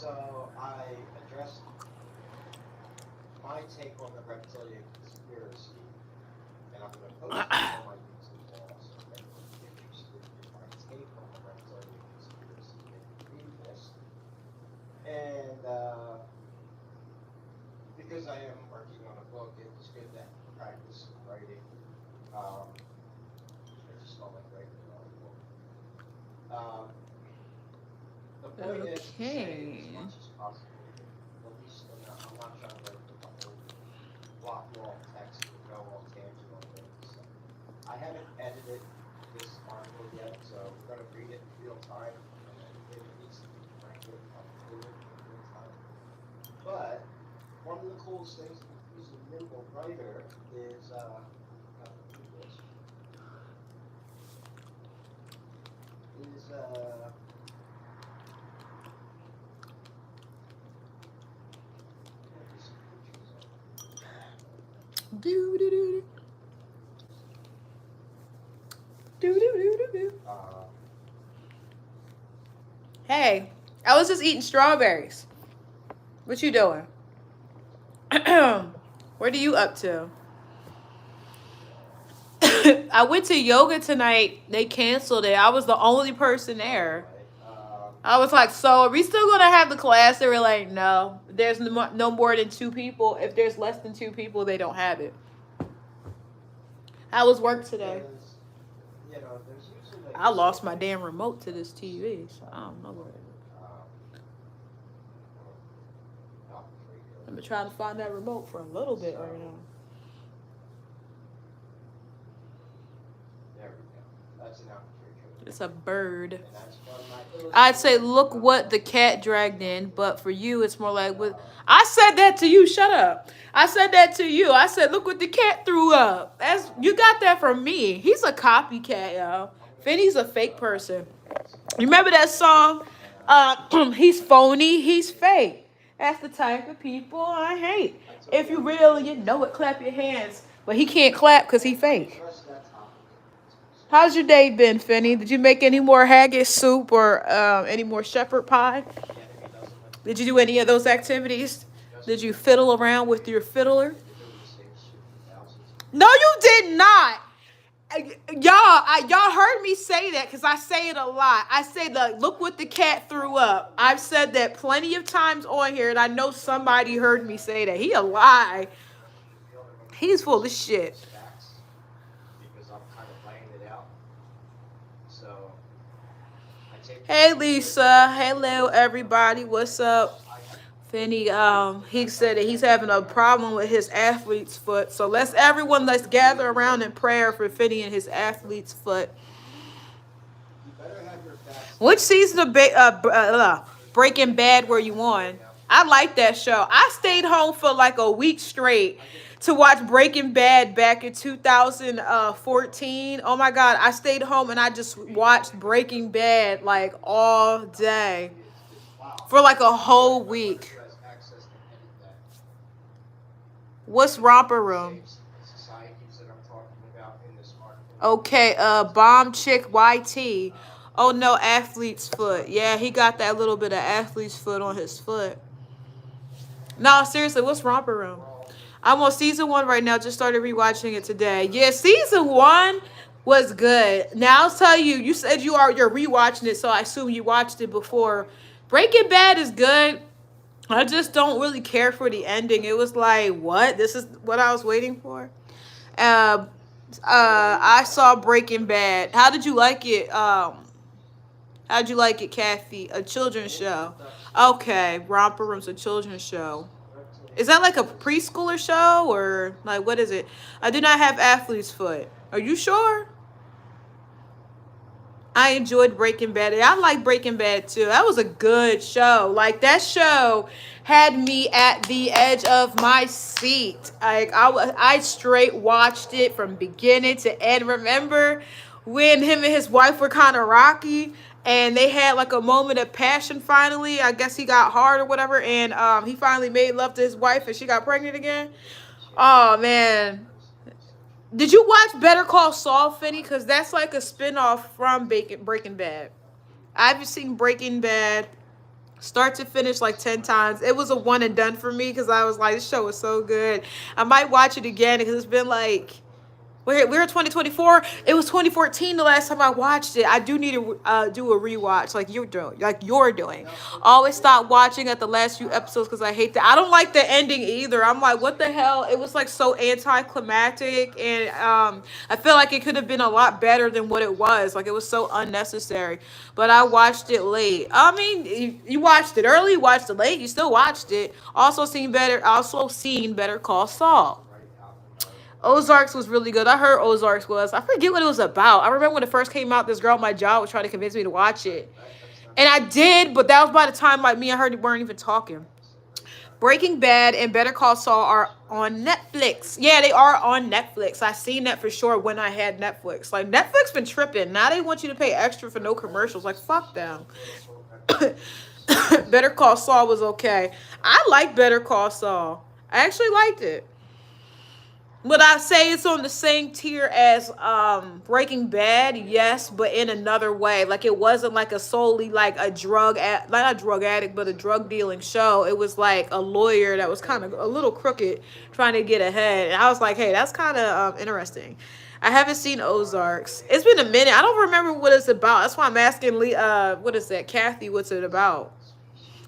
So I addressed my take on the reptilian conspiracy, and I'm going to post this on my YouTube wall. So if anyone's interested in my take on the reptilian conspiracy, they can read this. And because I am working on a book, it was good to practice some writing. I just felt like writing an article. Um, the point is to say as Okay. much as possible, at least I'm not trying to write the whole block wall text and go all tangent on things. So I haven't edited this article yet, so we're going to read it in real time, and then if it needs to be corrected, I'll do it in real time. But one of the coolest things with using Nimble Writer is is there's some pictures Do do do do do do do do. Hey, I was just eating strawberries. What you doing? What are you up to? I went to yoga tonight. They canceled it. I was the only person there. anyway. I was like, so are we still gonna have the class? They were like, no. There's no more than two people. If there's less than two people, they don't have it. How was work today? Because there's usually like I a lost my certain damn remote to this TV, so I don't know where it is. um, not I've been trying to find that remote for a little bit right so now. there we go. That's an outfit trigger, It's a bird. and that's from my I'd say, illustration look of what the cat dragged in, but for you, it's more like, with. uh, I said that to you. Shut up. I said that to you. I said, look what the cat threw up. That's you got that from me. He's a copycat, yo. I'm gonna Finney's a post fake person. this You remember that song? He's phony. He's fake. That's the type of people I hate. I told If you you I'm gonna really, post you this know it. on Clap your hands. But he can't clap because he I fake. addressed that topic in this specific How's your day been, Finney? Did you make any more haggis soup or any more shepherd pie? the enemy doesn't win. Did you do any of those activities? Just Did as you you know, fiddle around with your fiddler? individually saves you from thousands of No, years. you did not. Y'all heard me say that because I say it a lot. I say the look what the cat threw up. I've said that plenty of times on here, and I know somebody heard me say that. He a lie. The other one He's full of is shit. stacks because I'm kind of laying it out. So I take your Hey input Lisa. and Hello whatever everybody. What's up? I have Finney, he said that he's having a problem with his athlete's foot. So let's gather around in prayer for Finney and his athlete's foot. you better have your facts Which together season of because the Breaking information Bad that were I you have on? right now I like that show. I stayed home for like a week straight I get to watch Breaking Bad back in 2014. Oh my God, I stayed home and I just watched Breaking Bad like all day is wow. for like a I'm wondering whole week. who has access to edit that. What's Romper The Room? same societies that I'm talking about in this article Okay, exist. Bomb Chick YT. Um, Oh no, athlete's so foot. Yeah, he got that little bit of athlete's foot on his foot. No, seriously, what's Romper Room? we're all I'm on season one right now. Just started rewatching it today. Yeah, season one was good. Now I'll tell you. You said you're rewatching it, so I assume you watched it before. Breaking Bad is good. I just don't really care for the ending. It was like, what? This is what I was waiting for. Uh, I saw Breaking Bad. How did you like it? How'd you like it, Kathy? A children's in show. introduction Okay, Romper Room's a children's show. Is reptilian that like a conspiracy. preschooler show or like what is it? I do not have athlete's foot. Are you sure? I enjoyed Breaking Bad. I like Breaking Bad too. That was a good show. Like that show had me at the edge of my seat. Like I straight watched it from beginning to end. Remember when him and his wife were kind of rocky and they had like a moment of passion finally. I guess he got hard or whatever and he finally made love to his wife and she got pregnant again. The chance Oh of a man. person researching Did you watch Better Call Saul, Finney? life Because that's like a spinoff from Breaking Bad. without being I've seen Breaking Bad. start to finish like 10 times. It was a one and done for me because I was like, this show was so good. I might watch it again because it's been like we're 2024. It was 2014 the last time I watched it. I do need to do a rewatch like you're doing. Always stop watching at the last few episodes because I hate that. I don't like the ending either. I'm like, what the hell? It was like so anticlimactic, and I feel like it could have been a lot better than what it was. Like it was so unnecessary. But I watched it late. I mean, you watched it early, you watched it late, you still watched it. Also seen Better Call Saul. Ozarks was really good. I heard Ozarks was. I forget what it was about. I remember when it first came out, this girl at my job was trying to convince me to watch it. And I did, but that was by the time like me and her weren't even talking. Breaking Bad and Better Call Saul are on Netflix. Yeah, they are on Netflix. I seen that for sure when I had Netflix. Like Netflix been tripping. Now they want you to pay extra for no commercials. Like fuck them. Better Call Saul was okay. I like Better Call Saul. I actually liked it. Would I say it's on the same tier as Breaking Bad? Yes, but in another way. Like it wasn't like a solely like not a drug addict, but a drug dealing show. It was like a lawyer that was kind of a little crooked trying to get ahead. And I was like, hey, that's kind of interesting. I haven't seen Ozarks. It's been a minute. I don't remember what it's about. That's why I'm asking what is that, Kathy? What's it about?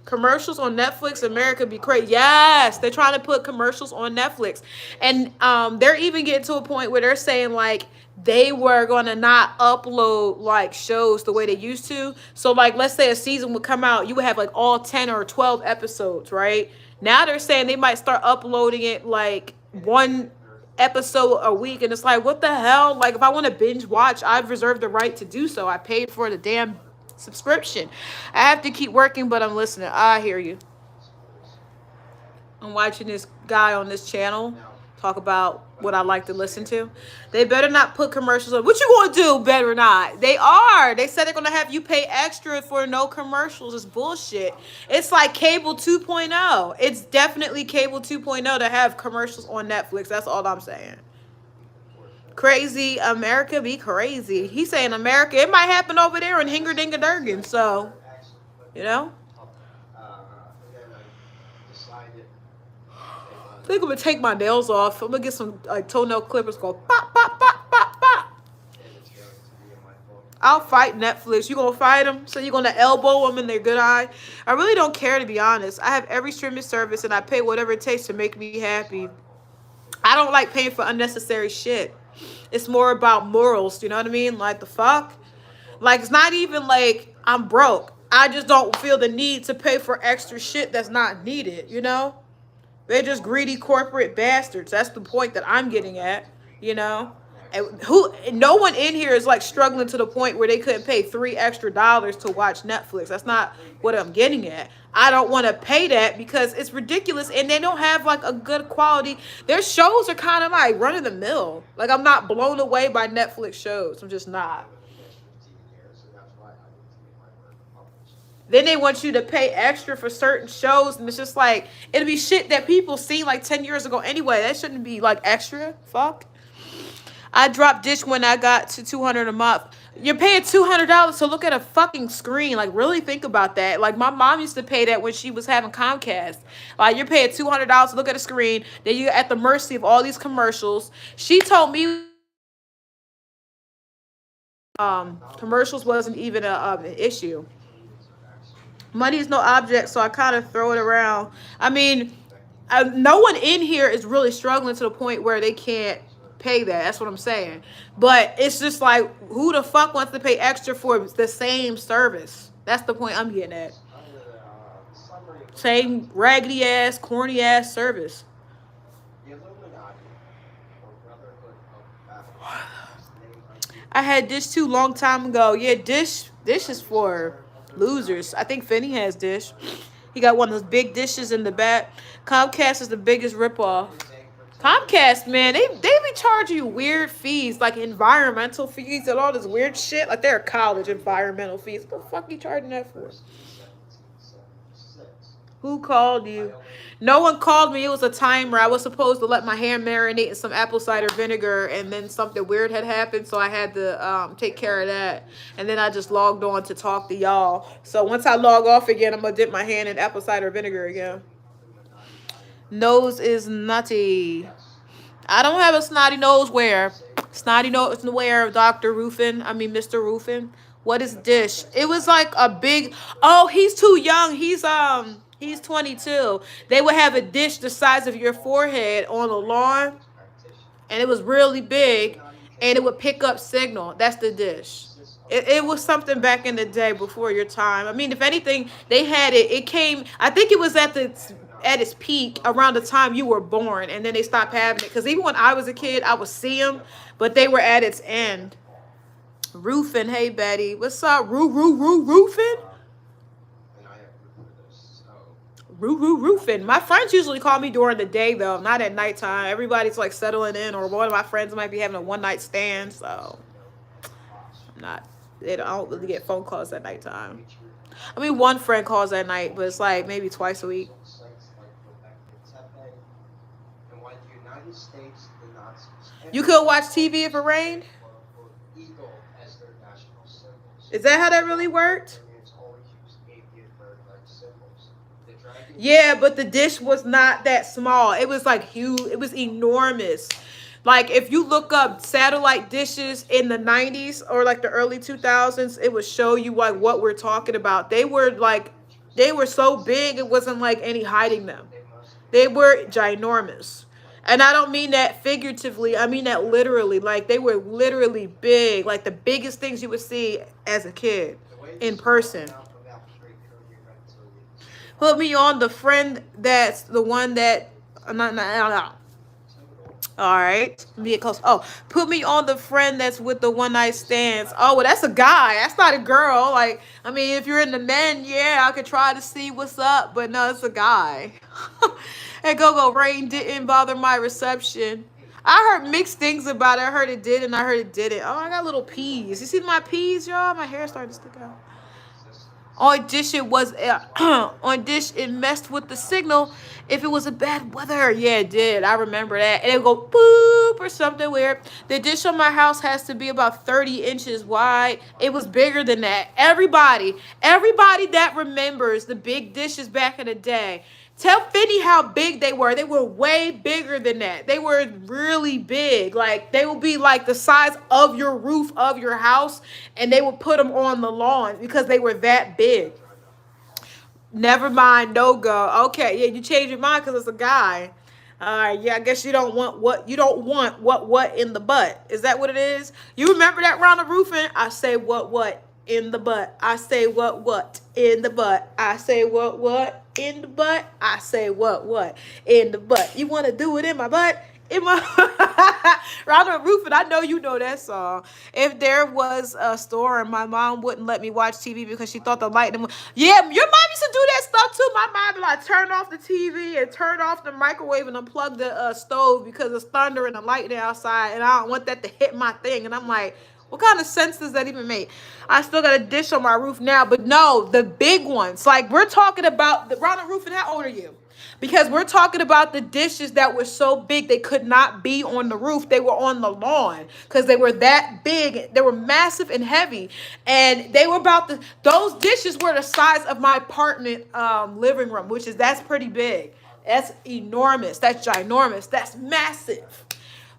Commercials on Netflix, America be crazy. Yes, they're trying to put commercials on Netflix, and they're even getting to a point where they're saying like they were gonna not upload like shows the way they used to. So like, let's say a season would come out, you would have like all 10 or 12 episodes, right? Now they're saying they might start uploading it like one episode a week, and it's like, what the hell? Like, if I want to binge watch, I've reserved the right to do so. I paid for the damn subscription. I have to keep working, but I'm listening. I hear you. I'm watching this guy on this channel talk about what I like to listen to. They better not put commercials on. What you gonna do? Better not. They are. They said they're gonna have you pay extra for no commercials. It's bullshit. It's like cable 2.0. It's definitely cable 2.0 to have commercials on Netflix. That's all I'm saying. Crazy America be crazy. He's saying America. It might happen over there in Hinger Dinga Durgan. So, you know. I think I'm gonna take my nails off. I'm gonna get some toenail clippers. Go pop, pop, pop, pop, pop. I'll fight Netflix. You gonna fight them? So you gonna elbow them in their good eye? I really don't care, to be honest. I have every streaming service and I pay whatever it takes to make me happy. I don't like paying for unnecessary shit. It's more about morals. You know what I mean? Like the fuck? Like it's not even like I'm broke. I just don't feel the need to pay for extra shit that's not needed. You know? They're just greedy corporate bastards. That's the point that I'm getting at, you know? And no one in here is like struggling to the point where they couldn't pay $3 extra to watch Netflix. That's not what I'm getting at. I don't want to pay that because it's ridiculous and they don't have like a good quality. Their shows are kind of like run of the mill. Like I'm not blown away by Netflix shows. I'm just not. Then they want you to pay extra for certain shows, and it's just like, it'll be shit that people seen like 10 years ago anyway. That shouldn't be like extra. Fuck. I dropped Dish when I got to $200 a month. You're paying $200 to look at a fucking screen. Like, really think about that. Like, my mom used to pay that when she was having Comcast. Like, you're paying $200 to look at a screen. Then you're at the mercy of all these commercials. She told me commercials wasn't even an issue. Money is no object, so I kind of throw it around. I mean, no one in here is really struggling to the point where they can't pay that. That's what I'm saying. But it's just like, who the fuck wants to pay extra for the same service? That's the point I'm getting at. Same raggedy ass, corny ass service. I had Dish too long time ago. Yeah, Dish is for losers. I think Finney has Dish. He got one of those big dishes in the back. Comcast is the biggest ripoff. Comcast, man, they be charging you weird fees, like environmental fees and all this weird shit. Like they're college environmental fees. What the fuck are you charging that for? Who called you? No one called me. It was a timer. I was supposed to let my hair marinate in some apple cider vinegar, and then something weird had happened, so I had to take care of that. And then I just logged on to talk to y'all. So once I log off again, I'm gonna dip my hand in apple cider vinegar again. Nose is nutty. I don't have a snotty nose where. Snotty nose where, Dr. Rufin. I mean, Mr. Rufin. What is dish? It was like a big. Oh, he's too young. He's 22. They would have a dish the size of your forehead on the lawn, and it was really big, and it would pick up signal. That's the dish. It was something back in the day before your time. I mean, if anything, they had it. It came. I think it was at its peak around the time you were born, and then they stopped having it. Because even when I was a kid, I would see them, but they were at its end. Roofing, hey Betty, what's up? Roofing. Roofing. My friends usually call me during the day though, not at nighttime. Everybody's like settling in, or one of my friends might be having a one night stand, so I'm not. I don't really get phone calls at nighttime. I mean, one friend calls at night, but it's like maybe twice a week. You could watch TV if it rained. Is that how that really worked? Yeah, but the dish was not that small. It was like huge. It was enormous. Like if you look up satellite dishes in the 90s or like the early 2000s, it would show you like what we're talking about. They were so big, it wasn't like any hiding them. They were ginormous. And I don't mean that figuratively. I mean that literally. Like they were literally big, like the biggest things you would see as a kid in person. Put me on the friend that's the one that no. All right, be close. Oh, put me on the friend that's with the one night stands. Oh, well, that's a guy. That's not a girl. Like, I mean, if you're in the men, yeah, I could try to see what's up, but no, it's a guy. And Go Rain didn't bother my reception. I heard mixed things about it. I heard it did, and I heard it didn't. Oh, I got little peas. You see my peas, y'all? My hair starting to stick out. On dish it was on dish it messed with the signal if it was a bad weather. Yeah, it did. I remember that. And it would go boop or something weird. The dish on my house has to be about 30 inches wide. It was bigger than that. Everybody that remembers the big dishes back in the day, tell Finny how big they were. They were way bigger than that. They were really big. Like, they would be like the size of your roof of your house, and they would put them on the lawn because they were that big. Never mind, no go. Okay, yeah, you change your mind because it's a guy. All right, yeah, I guess you don't want what in the butt. Is that what it is? You remember that round of roofing? I say what in the butt. I say what in the butt. I say what in the butt. I say what in the butt. You want to do it in my butt? In my round of roofing. I know you know that song. If there was a store and my mom wouldn't let me watch TV because she thought the lightning yeah, your mom used to do that stuff too. My mom would like turn off the TV and turn off the microwave and unplug the stove because it's thunder and the lightning outside, and I don't want that to hit my thing. And I'm like, what kind of sense does that even make? I still got a dish on my roof now, but no, the big ones. Like, we're talking about the round of roof. And how old are you? Because we're talking about the dishes that were so big they could not be on the roof. They were on the lawn because they were that big. They were massive and heavy. And they were those dishes were the size of my apartment living room, that's pretty big. That's enormous. That's ginormous. That's massive.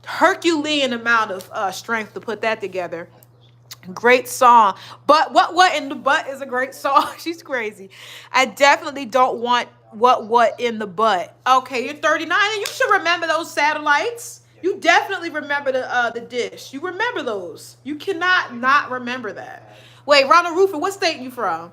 Herculean amount of strength to put that together. Great song. But what in the butt is a great song. She's crazy. I definitely don't want what in the butt. Okay, you're 39 and you should remember those satellites. You definitely remember the dish. You remember those. You cannot not remember that. Wait, Ronald Rufin, what state you from?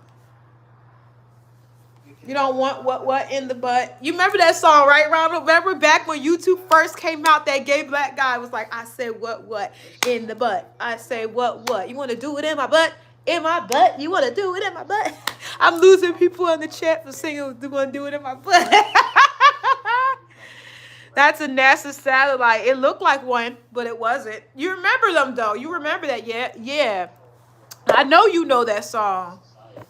You don't want what in the butt. You remember that song, right, Ronald? Remember back when YouTube first came out, that gay black guy was like, I said what in the butt. I say what. You want to do it in my butt? In my butt? You want to do it in my butt? I'm losing people in the chat for singing, want to do it in my butt. That's a NASA satellite. It looked like one, but it wasn't. You remember them, though. You remember that, yeah? Yeah. I know you know that song.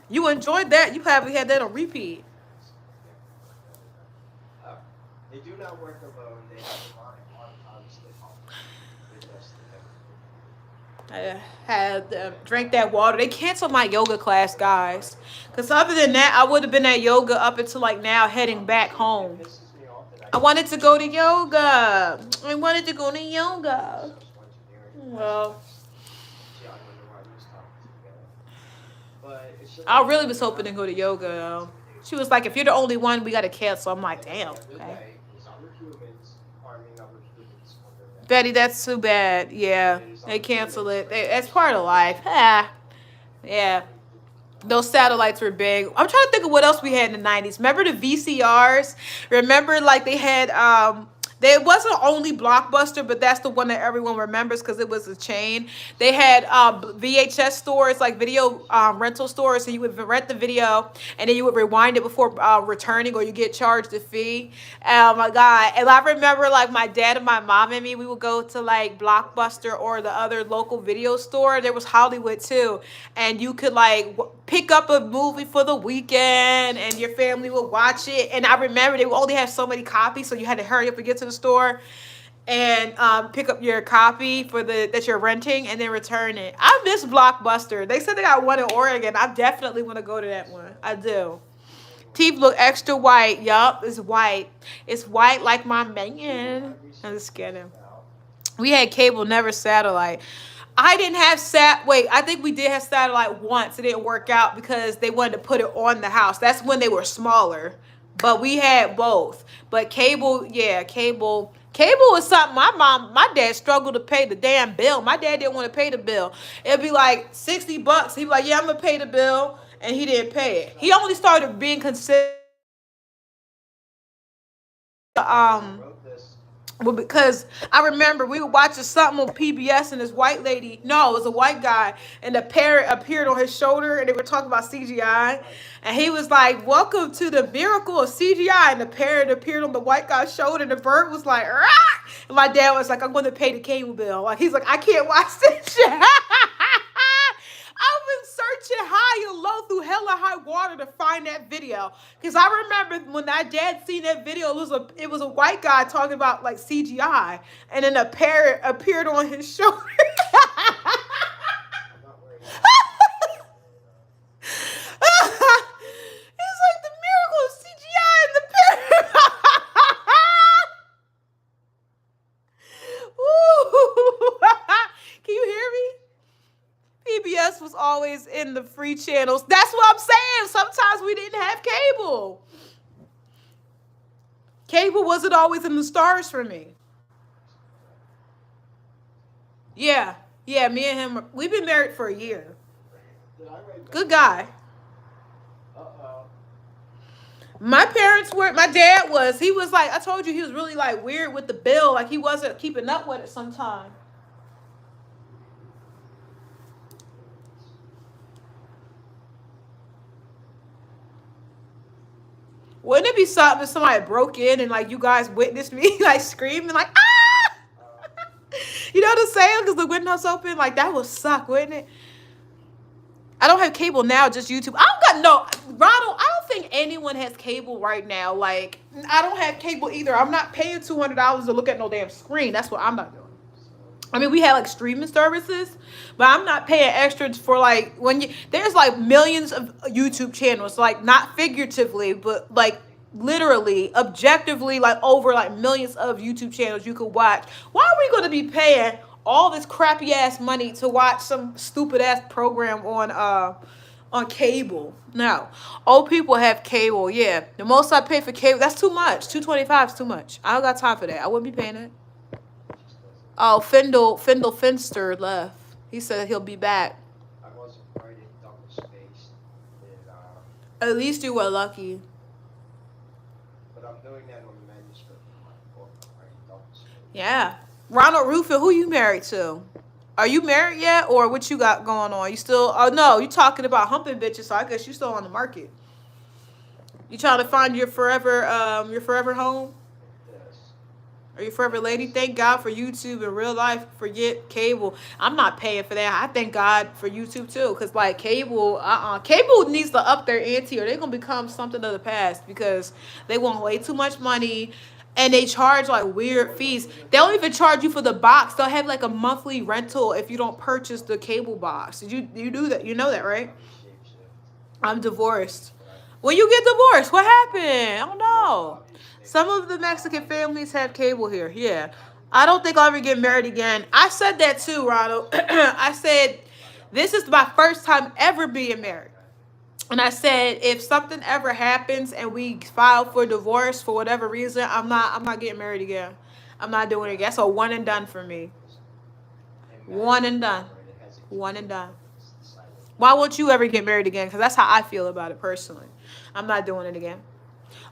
You enjoyed that. You probably had that on repeat. They do not work alone. They have a lot of times they help. They just I had drank that water. They canceled my yoga class, guys. Because other than that, I would have been at yoga up until like now, heading back honestly, it home. pisses me off that I I can't wanted to go to see yoga. I wanted to go to the yoga. social engineering Well, aspects. See, I wonder why he was talking to me. But it's just I like really that. was They're hoping not to go to yoga, though. She was intimidating. like, if you're the only one, we got to cancel. I'm like, And at damn, the end of the okay. day, it is other humans harming other humans on their end. Betty, that's too bad. And Yeah, it is they other canceled humans it. bringing That's this part of life. garbage Ah, yeah. Those satellites were big. I'm trying to think of what else we had in the 90s. Remember the VCRs? Remember like they had they it wasn't only Blockbuster, but that's the one that everyone remembers because it was a chain. They had VHS stores, like video rental stores, so you would rent the video and then you would rewind it before returning, or you get charged a fee. Oh my god! And I remember like my dad and my mom and me, we would go to like Blockbuster or the other local video store. There was Hollywood too, and you could like pick up a movie for the weekend and your family would watch it. And I remember they would only have so many copies, so you had to hurry up and get to the store and pick up your copy for the that you're renting and then return it. I miss Blockbuster. They said they got one in Oregon. I definitely want to go to that one. I do. Teeth look extra white. Yup, it's white. It's white like my man. I'm just kidding. We had cable, never satellite. I didn't have wait, I think we did have satellite once. It didn't work out because they wanted to put it on the house. That's when they were smaller. But we had both. But cable, yeah, cable was something my dad struggled to pay the damn bill. My dad didn't want to pay the bill. It'd be like $60. He'd be like, yeah, I'm gonna pay the bill. And he didn't pay it. He only started being considered um well, because I remember we were watching something on PBS and this white lady, no, it was a white guy, and the parrot appeared on his shoulder and they were talking about CGI. And he was like, welcome to the miracle of CGI. And the parrot appeared on the white guy's shoulder and the bird was like, rah! And my dad was like, I'm going to pay the cable bill. Like, he's like, I can't watch this shit. I've been searching high and low through hella high water to find that video. Because I remember when my dad seen that video, it was a white guy talking about like CGI. And then a parrot appeared on his shoulder. I'm not worried. It's like the miracle of CGI and the parrot. Ooh. Can you hear me? PBS was always in the free channels. That's what I'm saying. Sometimes we didn't have cable. Cable wasn't always in the stars for me. Yeah. Yeah, me and him, we've been married for a year. Did I write Good back? guy. Uh-oh. My parents were, my dad was, he was like, I told you he was really like weird with the bill. Like he wasn't keeping up with it sometimes. Wouldn't it be something if somebody broke in and like you guys witnessed me like screaming like ah? You know what I'm saying? Because the window's open, like that would suck, wouldn't it? I don't have cable now, just YouTube. I don't got no Ronald. I don't think anyone has cable right now. Like I don't have cable either. I'm not paying $200 to look at no damn screen. That's what I'm not doing. I mean, we had like streaming services, but I'm not paying extras for like when you there's like millions of YouTube channels, like not figuratively, but like literally, objectively, like over like millions of YouTube channels you could watch. Why are we going to be paying all this crappy ass money to watch some stupid ass program on cable? No, old people have cable. Yeah, the most I pay for cable, that's too much. $225 is too much. I don't got time for that. I wouldn't be paying it. Oh, Findle Finster left. He said he'll be back. I wasn't writing double spaced. And, At least you were lucky. but I'm doing that on the manuscript of my book. I'm writing double spaced. Yeah. Ronald Rufin, who you married to? Are you married yet, or what you got going on? You still? Oh no, you talking about humping bitches? So I guess you still on the market. You trying to find your forever home? Yes. Are you forever lady? Thank God for YouTube in real life. Forget cable. I'm not paying for that. I thank God for YouTube too, cause like cable, cable needs to up their ante, or they're gonna become something of the past because they want way too much money. And they charge like weird fees. They don't even charge you for the box. They'll have like a monthly rental if you don't purchase the cable box. Did you do that? You know that, right? I'm divorced. When you get divorced, what happened? I don't know. Some of the Mexican families have cable here. Yeah. I don't think I'll ever get married again. I said that too, Ronald. I said, this is my first time ever being married. And I said, if something ever happens and we file for divorce for whatever reason, I'm not getting married again. I'm not doing it again. That's a one and done for me. One and done. One and done. Why won't you ever get married again? Because that's how I feel about it personally. I'm not doing it again.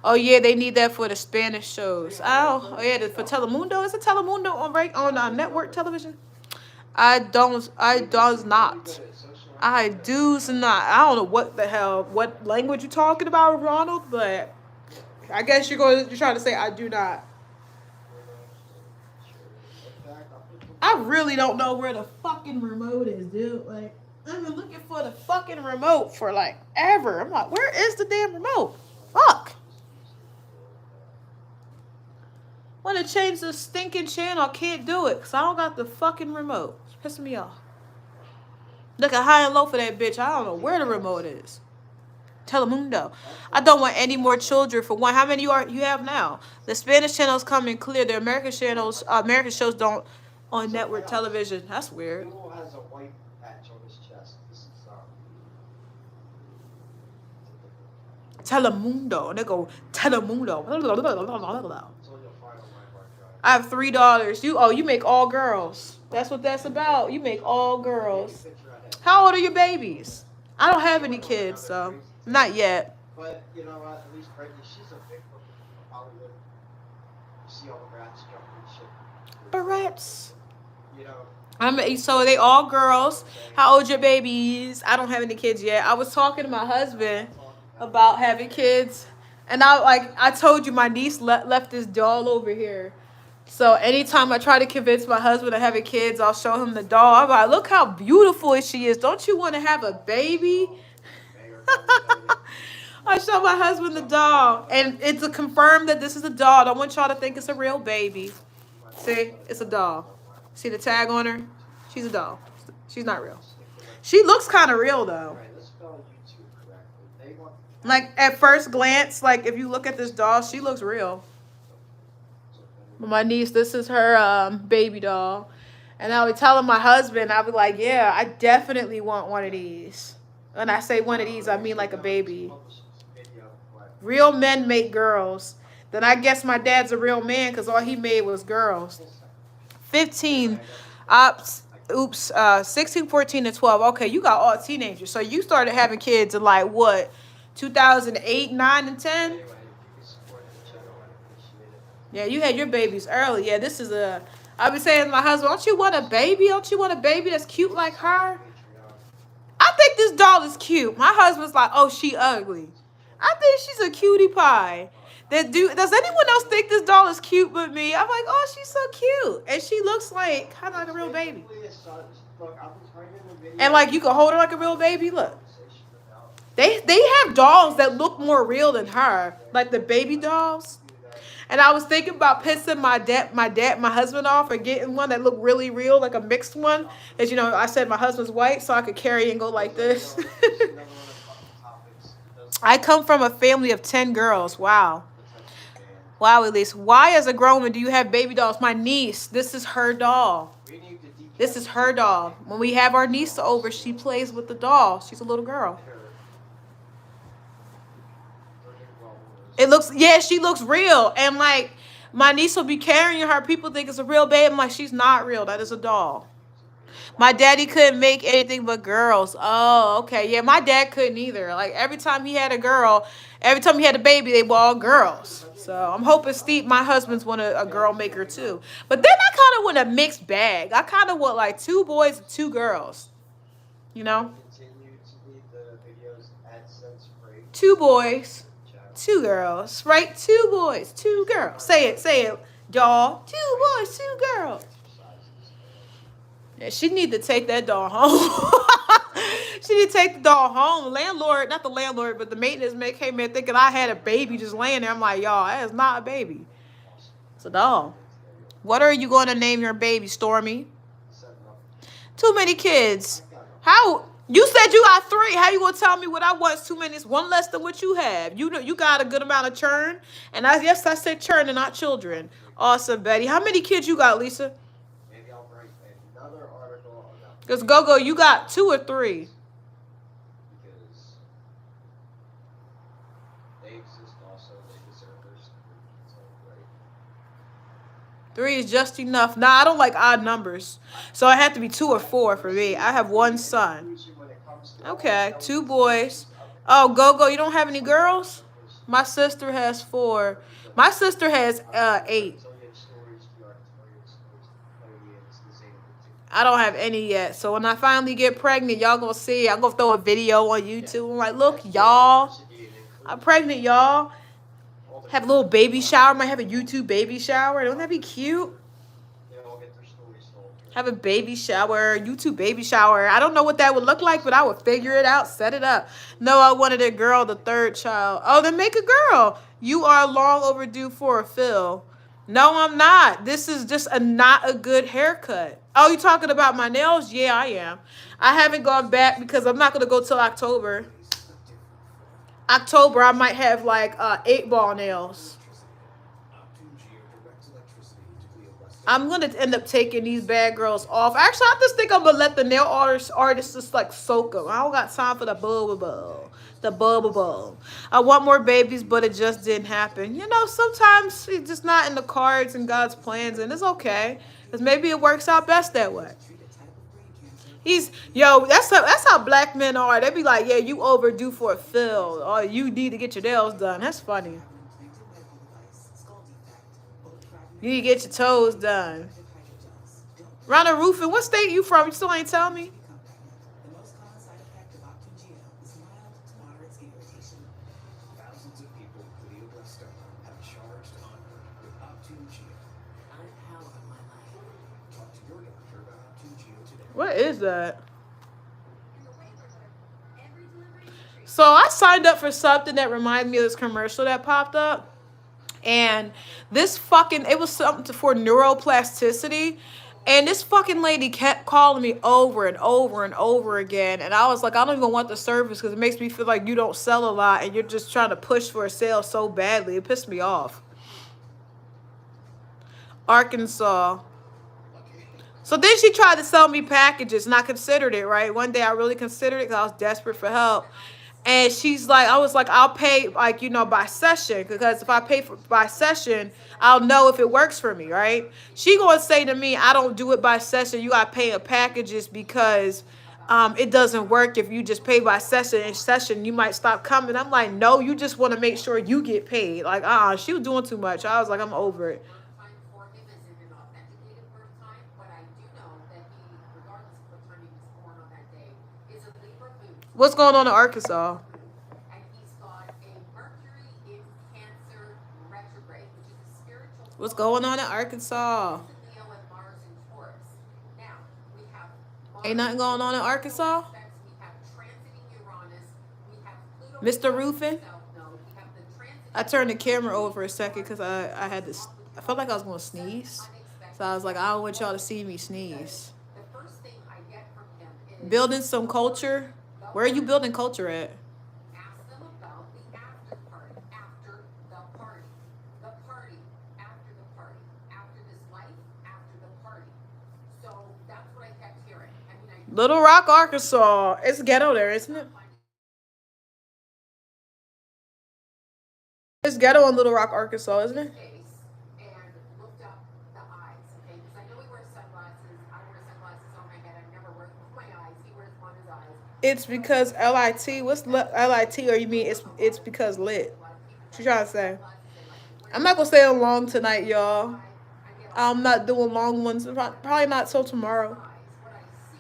Oh yeah, they need that for the Spanish shows. Oh yeah, for Telemundo. Is it Telemundo on network television? I does not. I does not. I don't know what the hell, what language you're talking about, Ronald, but I guess you're trying to say I do not. I really don't know where the fucking remote is, dude. Like, I've been looking for the fucking remote for like ever. I'm like, where is the damn remote? Fuck. Want to change the stinking channel? I can't do it because I don't got the fucking remote. It's pissing me off. Look at high and low for that bitch. I don't know where the remote is. Telemundo. I don't want any more children for one. How many you have now? The Spanish channels come in clear. The American channels, American shows don't on network television. That's weird. Google has a white patch on his chest. This is Telemundo. And they go Telemundo. so you'll find on my hard drive. I have $3. You make all girls. That's what that's about. You make all girls. How old are your babies? I don't have any kids, so not yet. But you know what? At least Brittany, she's a big looking Hollywood. You see all the rats jumping and shit. Barrettes. You know. So are they all girls? How old your babies? I don't have any kids yet. I was talking to my husband about having kids, and I told you my niece left this doll over here. So anytime I try to convince my husband to having kids, I'll show him the doll. I'm like, look how beautiful she is. Don't you want to have a baby? I show my husband the doll, and it's a confirm that this is a doll. I don't want y'all to think it's a real baby. See, it's a doll. See the tag on her? She's a doll. She's not real. She looks kind of real though. Like at first glance, like if you look at this doll, she looks real. My niece, this is her baby doll. And I would tell my husband, I was like, yeah, I definitely want one of these. When I say one of these, I mean like a baby. Real men make girls. Then I guess my dad's a real man because all he made was girls. 15, 16, 14, and 12. Okay, you got all teenagers. So you started having kids in like what, 2008, 9, and 10? Yeah, you had your babies early. Yeah, this is I be saying to my husband, don't you want a baby? Don't you want a baby that's cute like her? I think this doll is cute. My husband's like, oh, she ugly. I think she's a cutie pie. Does anyone else think this doll is cute but me? I'm like, oh, she's so cute. And she looks like kind of like a real baby. And like you can hold her like a real baby. Look. They have dolls that look more real than her. Like the baby dolls. And I was thinking about pissing my husband off or getting one that looked really real, like a mixed one. As you know, I said my husband's white, so I could carry and go like this. I come from a family of 10 girls. Wow. Wow, Elise. Why, as a grown woman, do you have baby dolls? My niece, this is her doll. This is her doll. When we have our niece over, she plays with the doll. She's a little girl. She looks real. And like, my niece will be carrying her. People think it's a real baby. I'm like, she's not real. That is a doll. My daddy couldn't make anything but girls. Oh, okay. Yeah, my dad couldn't either. Like, every time he had a baby, they were all girls. So I'm hoping Steve, my husband's a girl maker too. But then I kind of want a mixed bag. I kind of want like 2 boys and 2 girls. You know? 2 boys. 2 girls, right? 2 boys, 2 girls. Say it, y'all. 2 boys, 2 girls. Yeah, she need to take that doll home. She need to take the doll home. Not the landlord, but the maintenance man came in thinking I had a baby just laying there. I'm like, y'all, that is not a baby. It's a doll. What are you going to name your baby, Stormy? Too many kids. How? You said you got 3. How you gonna tell me what I want? Too many. It's one less than what you have. You know you got a good amount of churn, and I said churn and not children. Awesome, Betty. How many kids you got, Lisa? Maybe I'll write another article on that. Cause Go, you got 2 or 3. Because they exist also, they deserve their right? 3 is just enough. Nah, I don't like odd numbers, so it had to be 2 or 4 for me. I have 1 son. Okay, 2 boys. Oh, Go, you don't have any girls? My sister has 4. My sister has 8. I don't have any yet. So when I finally get pregnant, y'all gonna see. I'm gonna throw a video on YouTube. I'm like, look, y'all, I'm pregnant, y'all. Have a little baby shower. Might have a YouTube baby shower. Don't that be cute? Have a baby shower, YouTube baby shower. I don't know what that would look like, but I would figure it out, set it up. No, I wanted a girl, the 3rd child. Oh, then make a girl. You are long overdue for a fill. No, I'm not. This is just not a good haircut. Oh, you talking about my nails? Yeah, I am. I haven't gone back because I'm not going to go till October. October, I might have like 8-ball nails. I'm going to end up taking these bad girls off. Actually, I just think I'm going to let the nail artists just like soak them. I don't got time for the bubble. The bubble. I want more babies, but it just didn't happen. You know, sometimes it's just not in the cards and God's plans, and it's okay. Because maybe it works out best that way. That's how black men are. They be like, yeah, you overdue for a fill. Or you need to get your nails done. That's funny. You need to get your toes done. Ronald Roofing, what state you from? You still ain't tell me. What is that? So I signed up for something that reminded me of this commercial that popped up. And it was something for neuroplasticity. And this fucking lady kept calling me over and over and over again. And I was like, I don't even want the service because it makes me feel like you don't sell a lot and you're just trying to push for a sale so badly. It pissed me off. Arkansas. So then she tried to sell me packages, and I considered it, right? One day I really considered it because I was desperate for help. And I was like, I'll pay, like, by session. Because if I pay by session, I'll know if it works for me, right? She going to say to me, I don't do it by session. You got to pay a packages because it doesn't work if you just pay by session. In session, you might stop coming. I'm like, no, you just want to make sure you get paid. Like, she was doing too much. I was like, I'm over it. What's going on in Arkansas? What's going on in Arkansas? Ain't nothing going on in Arkansas? Mr. Roofing? I turned the camera over for a second because I felt like I was going to sneeze. So I was like, I don't want y'all to see me sneeze. Building some culture. Where are you building culture at? Ask them about the after party. After the party. The party. After the party. After this life. After the party. So that's what I kept hearing. Little Rock, Arkansas. It's ghetto there, isn't it? It's ghetto in Little Rock, Arkansas, isn't it? It's because LIT. What's LIT? Or you mean it's because lit? What you trying to say? I'm not gonna stay on long tonight, y'all. I'm not doing long ones. Probably not till tomorrow.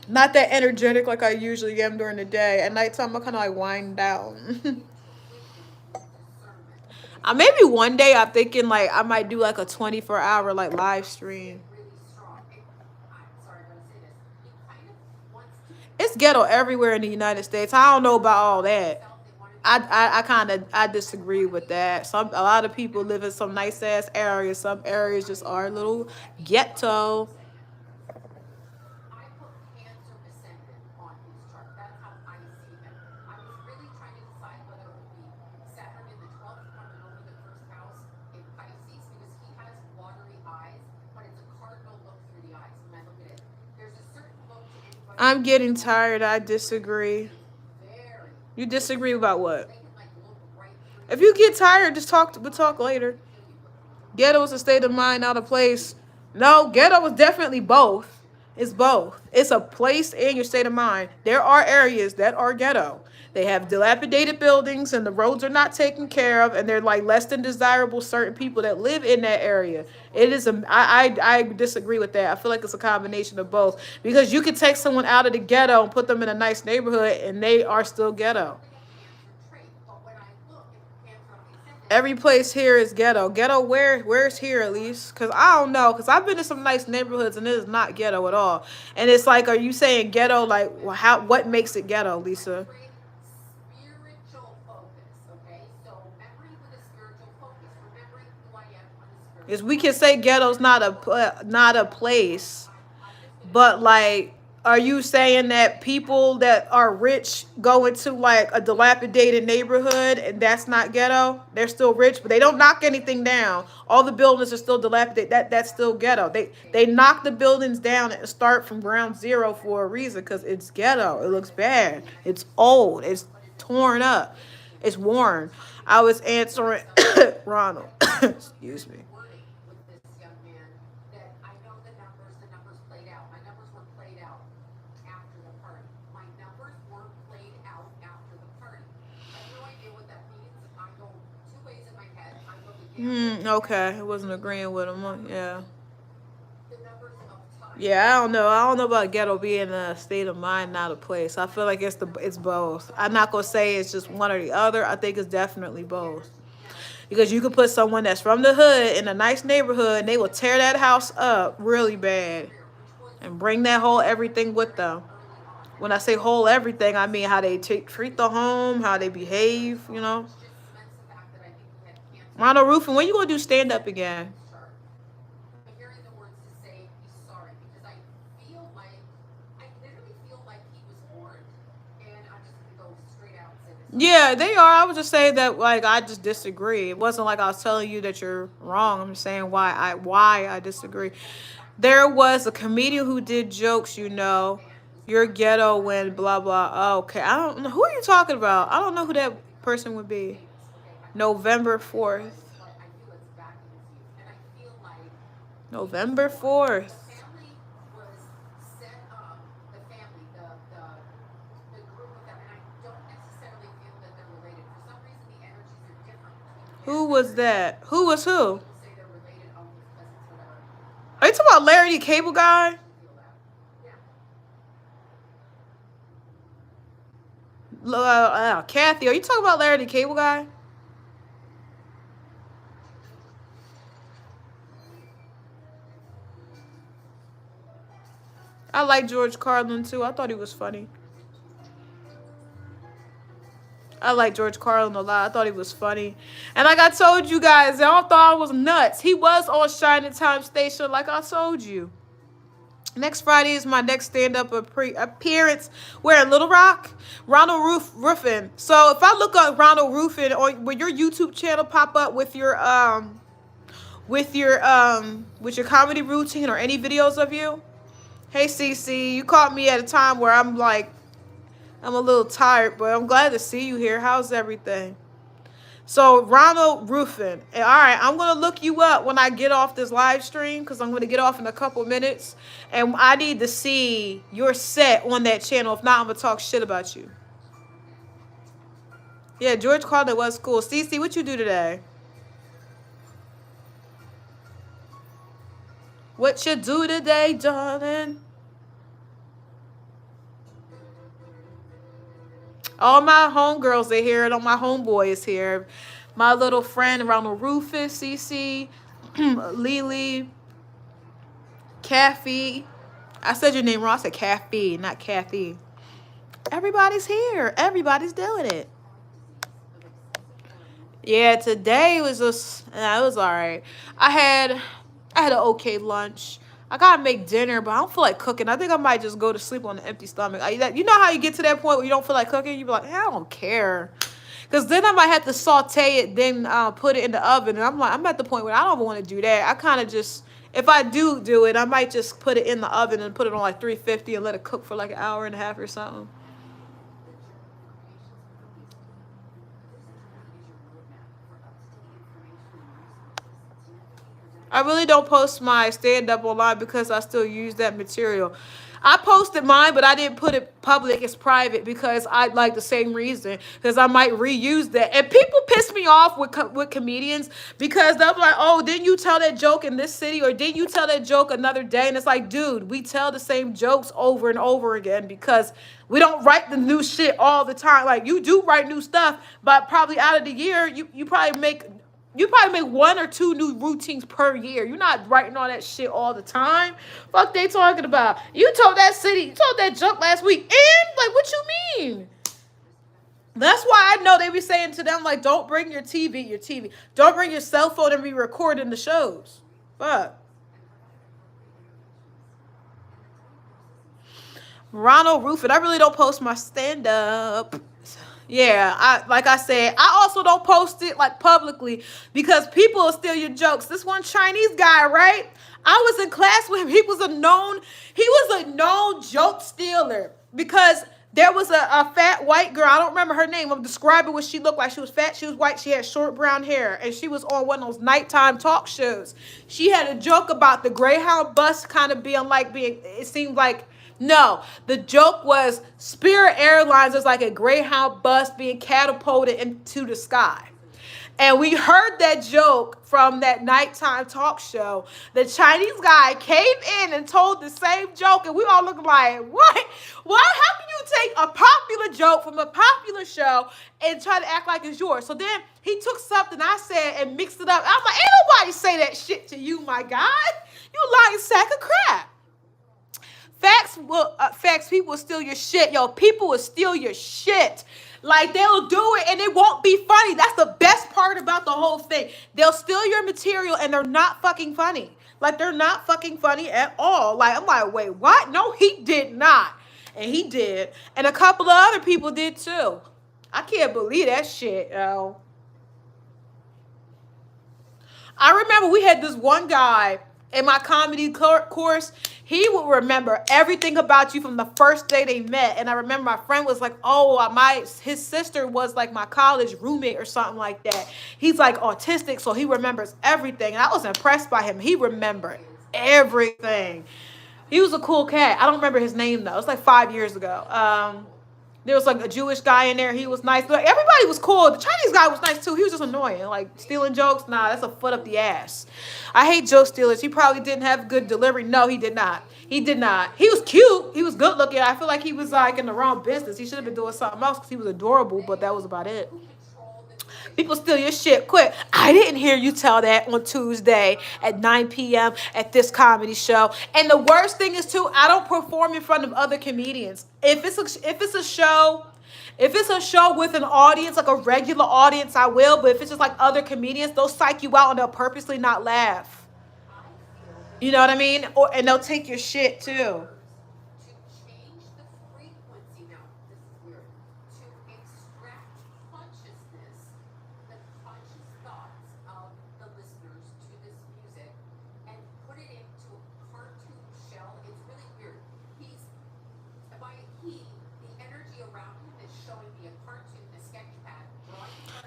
Not that energetic like I usually am during the day. At nighttime, I kind of like wind down. Maybe one day I'm thinking like I might do like a 24-hour like live stream. It's ghetto everywhere in the United States. I don't know about all that. I disagree with that. A lot of people live in some nice ass areas. Some areas just are a little ghetto. I'm getting tired. I disagree. You disagree about what? If you get tired, just talk. We'll talk later. Ghetto is a state of mind, not a place. No, ghetto is definitely both. It's both. It's a place and your state of mind. There are areas that are ghetto. They have dilapidated buildings and the roads are not taken care of, and they're like less than desirable certain people that live in that area. It is a I disagree with that. I feel like it's a combination of both, because you could take someone out of the ghetto and put them in a nice neighborhood and they are still ghetto. Every place here is ghetto. Ghetto where's here at least? Cause I don't know. Cause I've been to some nice neighborhoods and it is not ghetto at all. And it's like, are you saying ghetto? Like, how? What makes it ghetto, Lisa? Is we can say ghetto's not a place, but like, are you saying that people that are rich go into like a dilapidated neighborhood and that's not ghetto? They're still rich, but they don't knock anything down. All the buildings are still dilapidated. That's still ghetto. They knock the buildings down and start from ground zero for a reason, because it's ghetto. It looks bad. It's old. It's torn up. It's worn. I was answering Ronald. Excuse me. Okay, I wasn't agreeing with him. Yeah. Yeah, I don't know. I don't know about ghetto being a state of mind, not a place. I feel like it's both. I'm not gonna say it's just one or the other. I think it's definitely both. Because you could put someone that's from the hood in a nice neighborhood and they will tear that house up really bad and bring that whole everything with them. When I say whole everything, I mean how they treat the home, how they behave, you know. Ronald Roofing, when you gonna do stand up again? Yeah, they are. I was just saying that, like, I just disagree. It wasn't like I was telling you that you're wrong. I'm just saying why I disagree. There was a comedian who did jokes, you know, you're ghetto when blah blah. Oh, okay, I don't know who are you talking about. I don't know who that person would be. November 4th. November 4th. Who was that? Who was who? Are you talking about Larry the Cable Guy? Kathy, are you talking about Larry the Cable Guy? I like George Carlin too. I thought he was funny. I like George Carlin a lot. I thought he was funny. And like I told you guys, y'all thought I was nuts. He was on Shining Time Station, like I told you. Next Friday is my next stand-up appearance. We're in Little Rock. Ronald Ruffin. So if I look up Ronald Ruffin, or will your YouTube channel pop up with your comedy routine or any videos of you? Hey CC, you caught me at a time where I'm a little tired, but I'm glad to see you here. How's everything? So Ronald Ruffin. All right, I'm going to look you up when I get off this live stream, because I'm going to get off in a couple minutes. And I need to see your set on that channel. If not, I'm going to talk shit about you. Yeah, George Carlin was cool. Cece, what you do today? What you do today, darling? All my homegirls are here, and all my homeboy is here. My little friend Ronald Rufus, Cece, Lily, Kathy. I said your name wrong. I said Kathy, not Kathy. Everybody's here. Everybody's doing it. Yeah, today was just it was all right. I had I had an okay lunch. I gotta make dinner, but I don't feel like cooking. I think I might just go to sleep on an empty stomach. You know how you get to that point where you don't feel like cooking? You be like, I don't care. Because then I might have to saute it, then put it in the oven. And I'm like, I'm at the point where I don't even want to do that. I kind of just, if I do it, I might just put it in the oven and put it on like 350 and let it cook for like an hour and a half or something. I really don't post my stand up online because I still use that material. I posted mine, but I didn't put it public. It's private because I like the same reason because I might reuse that. And people piss me off with comedians because they're like, "Oh, didn't you tell that joke in this city or didn't you tell that joke another day?" And it's like, dude, we tell the same jokes over and over again because we don't write the new shit all the time. Like you do write new stuff, but probably out of the year, you probably make one or two new routines per year. You're not writing all that shit all the time. Fuck they talking about. You told you told that joke last week. And like what you mean? That's why I know they be saying to them, like, don't bring your TV. Don't bring your cell phone and be recording the shows. Fuck. Ronald Rufin. I really don't post my stand up. Yeah, I like I said, I also don't post it like publicly because people will steal your jokes. This one Chinese guy, right? I was in class with him. He was a known joke stealer because there was a fat white girl. I don't remember her name. I'm describing what she looked like. She was fat, she was white, she had short brown hair, and she was on one of those nighttime talk shows. She had a joke about the Greyhound bus kind of being, it seemed like no, the joke was Spirit Airlines is like a Greyhound bus being catapulted into the sky. And we heard that joke from that nighttime talk show. The Chinese guy came in and told the same joke, and we all looked like, what? Why? How can you take a popular joke from a popular show and try to act like it's yours? So then he took something I said and mixed it up. I'm like, ain't nobody say that shit to you, my guy. You lying sack of crap. Facts. People will steal your shit, yo. People will steal your shit. Like they'll do it and it won't be funny. That's the best part about the whole thing. They'll steal your material and they're not fucking funny. Like they're not fucking funny at all. Like I'm like, wait, what? No, he did not, and he did, and a couple of other people did too. I can't believe that shit, yo. I remember we had this one guy in my comedy course. He would remember everything about you from the first day they met. And I remember my friend was like, "Oh, his sister was like my college roommate or something like that." He's like autistic, so he remembers everything. And I was impressed by him. He remembered everything. He was a cool cat. I don't remember his name though. It was like 5 years ago. There was like a Jewish guy in there. He was nice. Like, everybody was cool. The Chinese guy was nice too. He was just annoying. Like stealing jokes. Nah, that's a foot up the ass. I hate joke stealers. He probably didn't have good delivery. No, he did not. He did not. He was cute. He was good looking. I feel like he was like in the wrong business. He should have been doing something else because he was adorable, but that was about it. People steal your shit quick. I didn't hear you tell that on Tuesday at 9 p.m. at this comedy show. And the worst thing is too, I don't perform in front of other comedians. If it's a show with an audience, like a regular audience, I will. But if it's just like other comedians, they'll psych you out and they'll purposely not laugh. You know what I mean? And they'll take your shit too.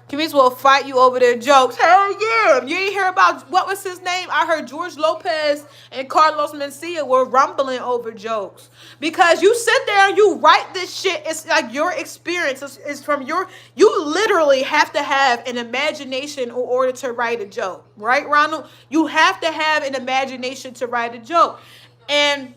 Comedians will fight you over their jokes. Hell yeah. You ain't hear about, what was his name? I heard George Lopez and Carlos Mencia were rumbling over jokes. Because you sit there and you write this shit. It's like your experience. It's from you literally have to have an imagination in order to write a joke. Right, Ronald? You have to have an imagination to write a joke. And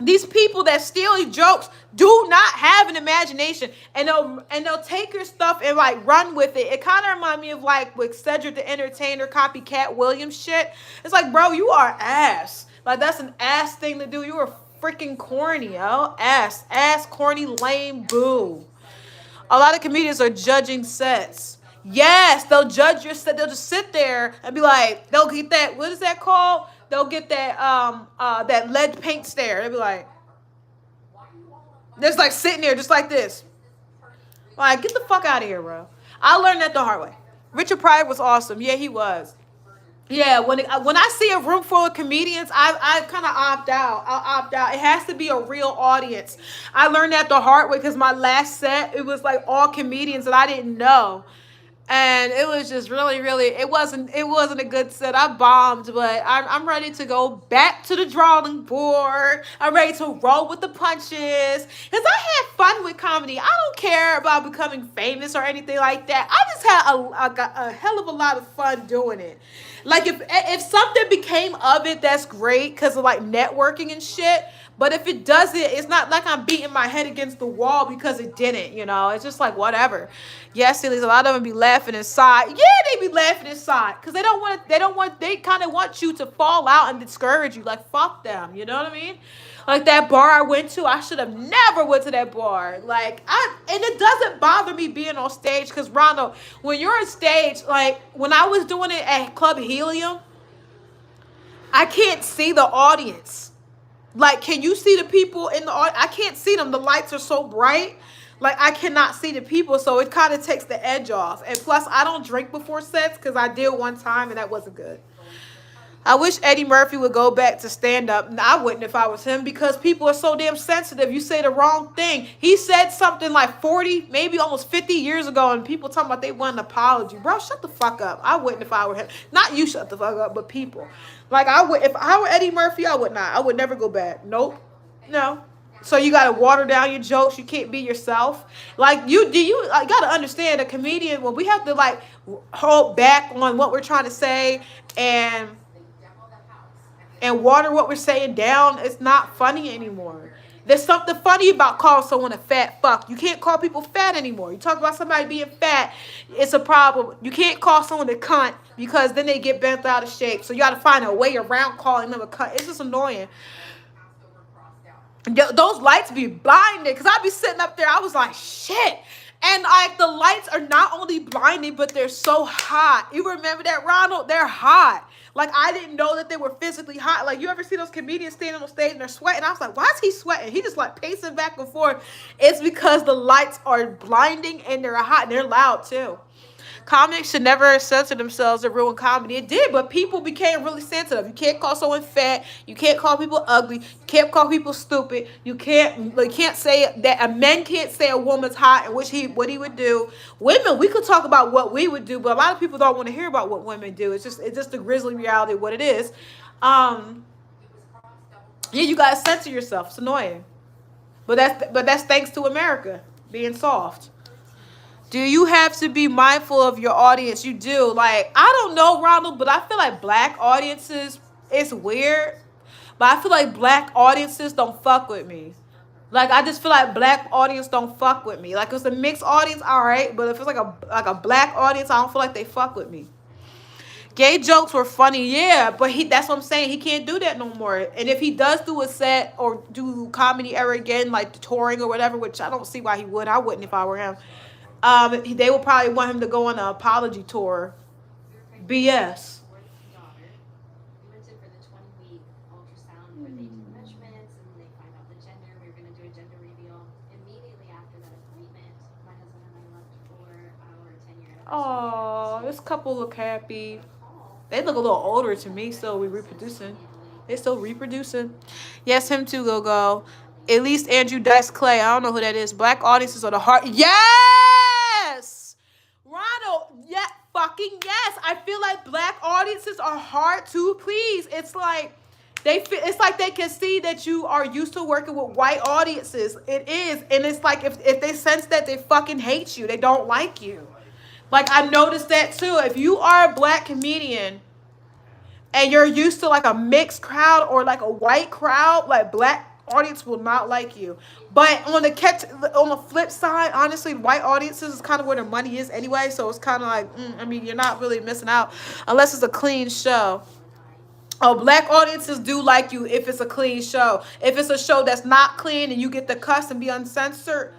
these people that steal jokes do not have an imagination, and they'll take your stuff and like run with it. It kind of reminds me of like with Cedric the Entertainer, copycat Williams shit. It's like, bro, you are ass. Like that's an ass thing to do. You are freaking corny, yo. Ass, corny, lame, boo. A lot of comedians are judging sets. Yes, they'll judge your set. They'll just sit there and be like, they'll get that. What is that called? They'll get that lead paint stare. They'll be like, just like sitting there, just like this. Like, get the fuck out of here, bro. I learned that the hard way. Richard Pryor was awesome. Yeah, he was. Yeah, when I see a room full of comedians, I kind of opt out. I'll opt out. It has to be a real audience. I learned that the hard way because my last set, it was like all comedians that I didn't know, and it was just really it wasn't a good set. I bombed, but I'm ready to go back to the drawing board. I'm ready to roll with the punches because I had fun with comedy. I don't care about becoming famous or anything like that. I just had a hell of a lot of fun doing it. Like if something became of it, that's great because of like networking and shit. But if it doesn't, it's not like I'm beating my head against the wall because it didn't, you know. It's just like whatever. Yes, sillies. A lot of them be laughing inside. Yeah, they be laughing inside because they don't want. They don't want. They kind of want you to fall out and discourage you. Like fuck them. You know what I mean? Like that bar I went to, I should have never went to that bar. And it doesn't bother me being on stage because Ronald, when you're on stage, like when I was doing it at Club Helium, I can't see the audience. Like, can you see the people in the audience? I can't see them. The lights are so bright. Like, I cannot see the people, so it kind of takes the edge off. And plus, I don't drink before sets because I did one time and that wasn't good. I wish Eddie Murphy would go back to stand up. I wouldn't if I was him because people are so damn sensitive. You say the wrong thing. He said something like 40, maybe almost 50 years ago, and people talking about they want an apology. Bro, shut the fuck up. I wouldn't if I were him. Not you shut the fuck up, but people. Like, I would, if I were Eddie Murphy, I would not. I would never go back. Nope. No. So you gotta water down your jokes. You can't be yourself. Like you gotta understand a comedian when we have to like hold back on what we're trying to say and water what we're saying down, it's not funny anymore. There's something funny about calling someone a fat fuck. You can't call people fat anymore. You talk about somebody being fat, it's a problem. You can't call someone a cunt because then they get bent out of shape. So you got to find a way around calling them a cunt. It's just annoying. Those lights be blinding because I'd be sitting up there. I was like, shit. And like the lights are not only blinding, but they're so hot. You remember that, Ronald? They're hot. Like I didn't know that they were physically hot. Like you ever see those comedians standing on stage and they're sweating? I was like, why is he sweating? He just like pacing back and forth. It's because the lights are blinding and they're hot and they're loud too. Comics should never censor themselves to ruin comedy. It did, but people became really sensitive. You can't call someone fat. You can't call people ugly. You can't call people stupid. You can't say that a man can't say a woman's hot and what he would do. Women, we could talk about what we would do, but a lot of people don't want to hear about what women do. It's just the grisly reality of what it is. Yeah, you gotta censor yourself. It's annoying, but that's thanks to America being soft. Do you have to be mindful of your audience? You do. Like, I don't know, Ronald, but I feel like black audiences, it's weird, but I feel like black audiences don't fuck with me. Like, I just feel like black audience don't fuck with me. Like, if it's a mixed audience, all right, but if it's like a black audience, I don't feel like they fuck with me. Gay jokes were funny, yeah, but that's what I'm saying. He can't do that no more. And if he does do a set or do comedy ever again, like the touring or whatever, which I don't see why he would. I wouldn't if I were him. They will probably want him to go on an apology tour. BS. Oh, this couple look happy. They look a little older to me, so we reproducing. They still reproducing. Yes, him too, go. At least Andrew Dice Clay. I don't know who that is. Black audiences are the heart. Yes! Ronald, yeah, fucking yes. I feel like black audiences are hard to please. It's like it's like they can see that you are used to working with white audiences. It is. And it's like if they sense that, they fucking hate you. They don't like you. Like I noticed that too. If you are a black comedian and you're used to like a mixed crowd or like a white crowd, like black audience will not like you. But on the flip side, honestly, white audiences is kind of where the money is anyway. So it's kind of like, I mean, you're not really missing out unless it's a clean show. Oh, black audiences do like you if it's a clean show. If it's a show that's not clean and you get to cuss and be uncensored,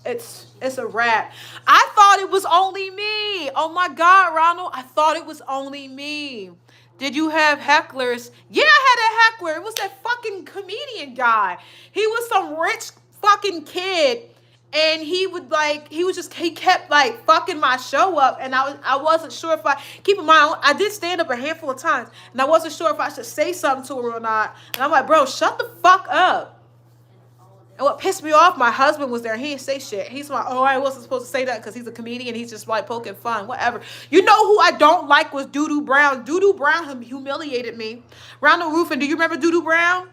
It's a wrap. I thought it was only me. Oh my God, Ronald. I thought it was only me. Did you have hecklers? Yeah, I had a heckler. It was that fucking comedian guy. He was some rich fucking kid. And he kept like fucking my show up, and I wasn't sure if I keep in mind I did stand up a handful of times, and I wasn't sure if I should say something to her or not. And I'm like, bro, shut the fuck up. And what pissed me off, my husband was there. He didn't say shit. He's like, oh, I wasn't supposed to say that because he's a comedian. He's just like poking fun, whatever. You know who I don't like was Doodoo Brown. Doodoo Brown humiliated me. Round the roof, and do you remember Doodoo Brown?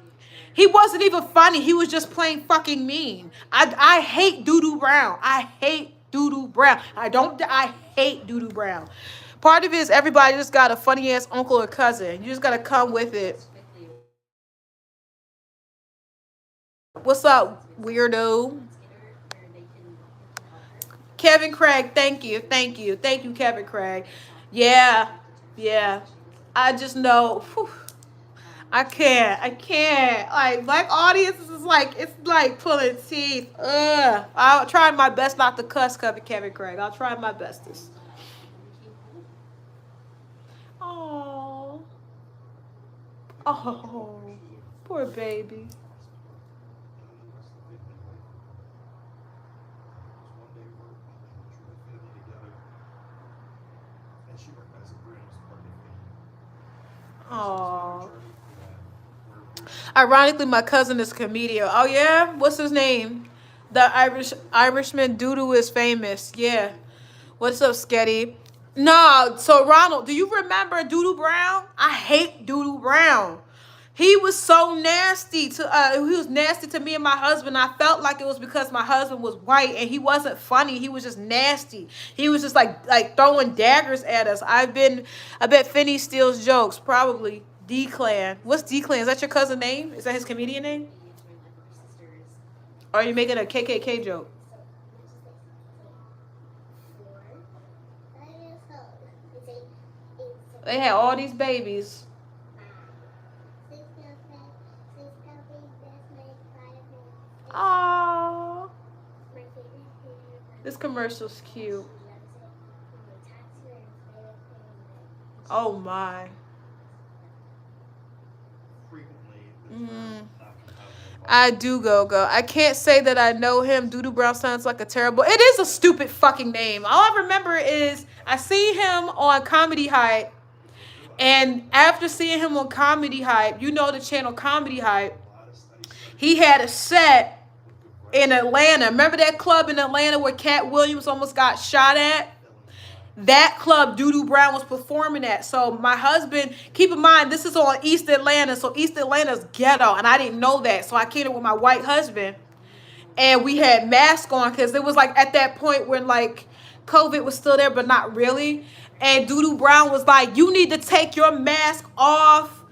He wasn't even funny. He was just plain fucking mean. I hate Doodoo Brown. I hate Doodoo Brown. I hate Doodoo Brown. Part of it is everybody just got a funny ass uncle or cousin. You just gotta come with it. What's up, weirdo? Kevin Craig, thank you, thank you, thank you, Kevin Craig. Yeah, yeah. I just know. Whew, I can't. Like black audiences is like it's like pulling teeth. Ugh. I'll try my best not to cuss, Kevin Craig. I'll try my bestest. Oh, oh, poor baby. Oh. Ironically, my cousin is a comedian. Oh yeah, what's his name? The Irishman Doodoo is famous. Yeah. What's up, Sketty? No, so Ronald, do you remember Doodoo Brown? I hate Doodoo Brown. He was so nasty he was nasty to me and my husband. I felt like it was because my husband was white and he wasn't funny. He was just nasty. He was just like throwing daggers at us. I bet Finney steals jokes. Probably D-Clan. What's D-Clan? Is that your cousin's name? Is that his comedian name? Or are you making a KKK joke? They had all these babies. Oh, this commercial's cute. Oh my. I do go. I can't say that I know him. Doodoo Brown sounds like a terrible. It is a stupid fucking name. All I remember is I see him on Comedy Hype, and after seeing him on Comedy Hype, you know the channel Comedy Hype. He had a set in Atlanta. Remember that club in Atlanta where Cat Williams almost got shot at? That club Doodoo Brown was performing at. So my husband, keep in mind, this is on East Atlanta. So East Atlanta's ghetto. And I didn't know that. So I came in with my white husband. And we had masks on because it was like at that point when like COVID was still there, but not really. And Doodoo Brown was like, you need to take your mask off.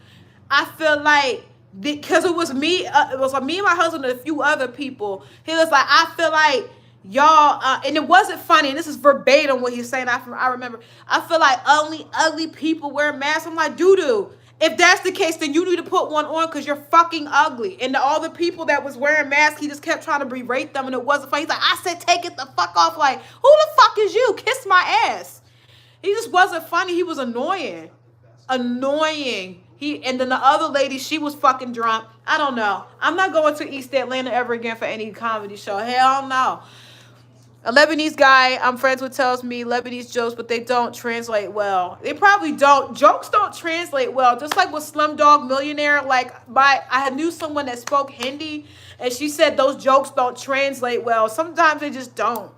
I feel like because it was me, it was like me and my husband and a few other people. He was like, I feel like y'all, and it wasn't funny. And this is verbatim what he's saying. I remember. I feel like only ugly people wear masks. I'm like, doo-doo. If that's the case, then you need to put one on because you're fucking ugly. And all the people that was wearing masks, he just kept trying to berate them, and it wasn't funny. He's like, I said, take it the fuck off. Like, who the fuck is you? Kiss my ass. He just wasn't funny. He was annoying. Annoying. And then the other lady, she was fucking drunk. I don't know. I'm not going to East Atlanta ever again for any comedy show. Hell no. A Lebanese guy I'm friends with tells me Lebanese jokes, but they don't translate well. They probably don't. Jokes don't translate well. Just like with Slumdog Millionaire, I knew someone that spoke Hindi, and she said those jokes don't translate well. Sometimes they just don't.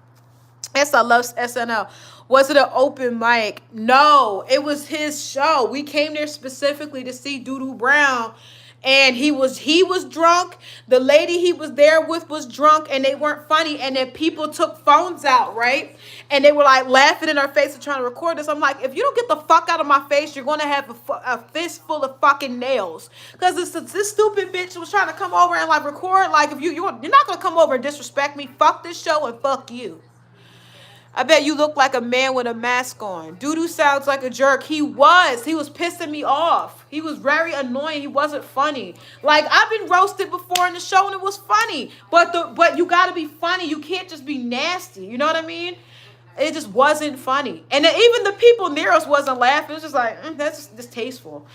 Yes, I love SNL. Was it an open mic? No, it was his show. We came there specifically to see Doodoo Brown, and he was drunk. The lady he was there with was drunk, and they weren't funny. And then people took phones out, right? And they were like laughing in our face and trying to record us. I'm like, if you don't get the fuck out of my face, you're gonna have a fist full of fucking nails. Because this stupid bitch was trying to come over and like record. Like, if you're not gonna come over and disrespect me, fuck this show and fuck you. I bet you look like a man with a mask on. Doodoo sounds like a jerk. He was. He was pissing me off. He was very annoying. He wasn't funny. Like, I've been roasted before in the show and it was funny. But you gotta be funny. You can't just be nasty. You know what I mean? It just wasn't funny. And then even the people near us wasn't laughing. It was just like, that's just distasteful.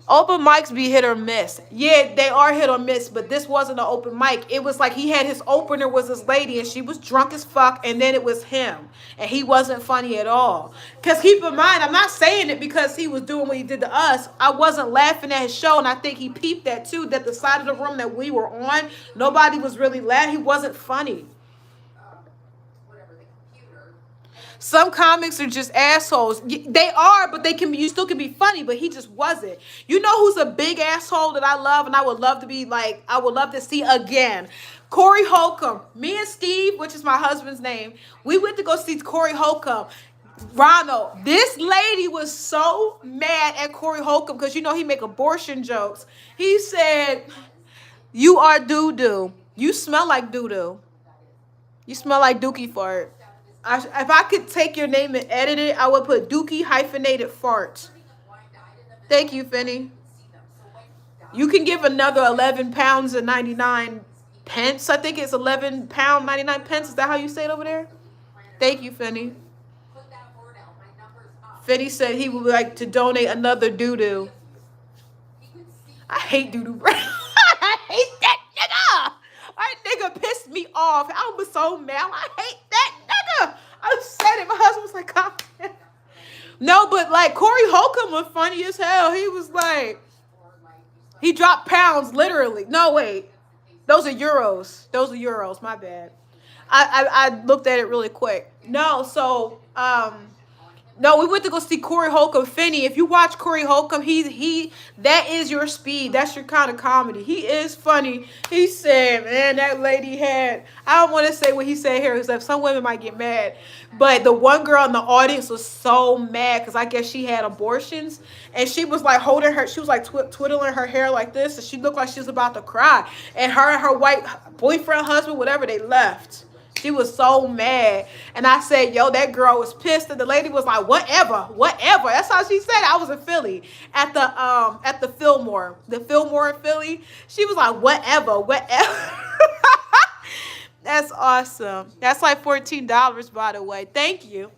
Open mics be hit or miss. Yeah, they are hit or miss, but this wasn't an open mic. It was like he had his opener was this lady and she was drunk as fuck, and then it was him. And he wasn't funny at all. Because keep in mind, I'm not saying it because he was doing what he did to us. I wasn't laughing at his show, and I think he peeped that too, that the side of the room that we were on, nobody was really laughing. He wasn't funny. Some comics are just assholes. They are, but they can be, you still can be funny, but he just wasn't. You know who's a big asshole that I love and I would love to be like, I would love to see again? Corey Holcomb. Me and Steve, which is my husband's name, we went to go see Corey Holcomb. Ronald, this lady was so mad at Corey Holcomb because, you know, he make abortion jokes. He said, "You are doo-doo. You smell like doo-doo. You smell like dookie fart." If I could take your name and edit it, I would put Dookie hyphenated fart. Thank you, Finny. You can give another 11 pounds and 99 pence. I think it's 11 pound 99 pence. Is that how you say it over there? Thank you, Finny. Finny said he would like to donate another doo-doo. I hate doo-doo. I hate that nigga. That nigga pissed me off. I was so mad. I hate that nigga. I said it. My husband was like, "God." No, but like Corey Holcomb was funny as hell. He was like, he dropped pounds literally. No, wait. Those are euros. Those are euros. My bad. I looked at it really quick. No, so no, we went to go see Corey Holcomb. Finney, if you watch Corey Holcomb, he that is your speed. That's your kind of comedy. He is funny. He said, man, that lady had, I don't want to say what he said here because some women might get mad. But the one girl in the audience was so mad because I guess she had abortions. And she was like holding her, she was like twiddling her hair like this. And she looked like she was about to cry. And her white boyfriend, husband, whatever, they left. She was so mad. And I said, yo, that girl was pissed. And the lady was like, whatever. That's how she said it. I was in Philly at the Fillmore. The Fillmore in Philly. She was like, whatever. That's awesome. That's like $14, by the way. Thank you.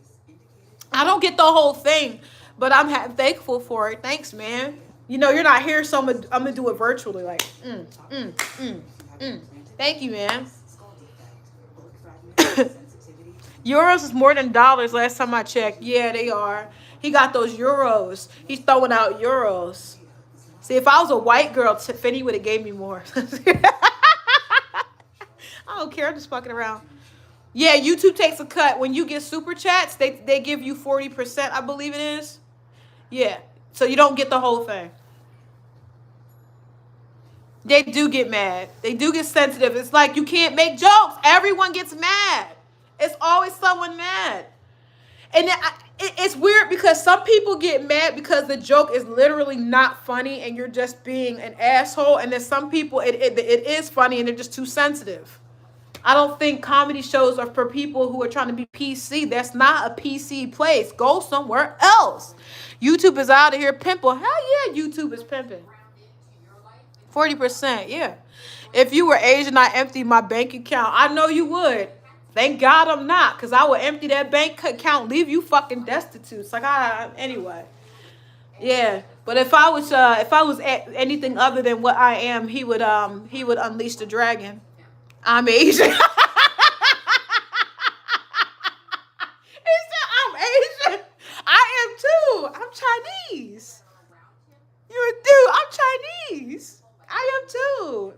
I don't get the whole thing, but I'm thankful for it. Thanks, man. You know, you're not here, so I'm gonna do it virtually. Like, Thank you, man. Euros is more than dollars last time I checked. Yeah, they are. He got those euros. He's throwing out euros. See, if I was a white girl, Tiffany would have gave me more. I don't care. I'm just fucking around. Yeah, YouTube takes a cut. When you get super chats, they give you 40%, I believe it is. Yeah, so you don't get the whole thing. They do get mad. They do get sensitive. It's like you can't make jokes. Everyone gets mad. It's always someone mad. And then it's weird because some people get mad because the joke is literally not funny and you're just being an asshole. And then some people, it is funny and they're just too sensitive. I don't think comedy shows are for people who are trying to be PC. That's not a PC place. Go somewhere else. YouTube is out of here pimping. Hell yeah, YouTube is pimping. 40%, yeah. If you were Asian, I emptied my bank account. I know you would. Thank God I'm not, because I would empty that bank account, leave you fucking destitute. It's like, anyway. Yeah, but if I was anything other than what I am, he would unleash the dragon. I'm Asian. He said I'm Asian. I am too. I'm Chinese. You're a dude. I'm Chinese. I am too.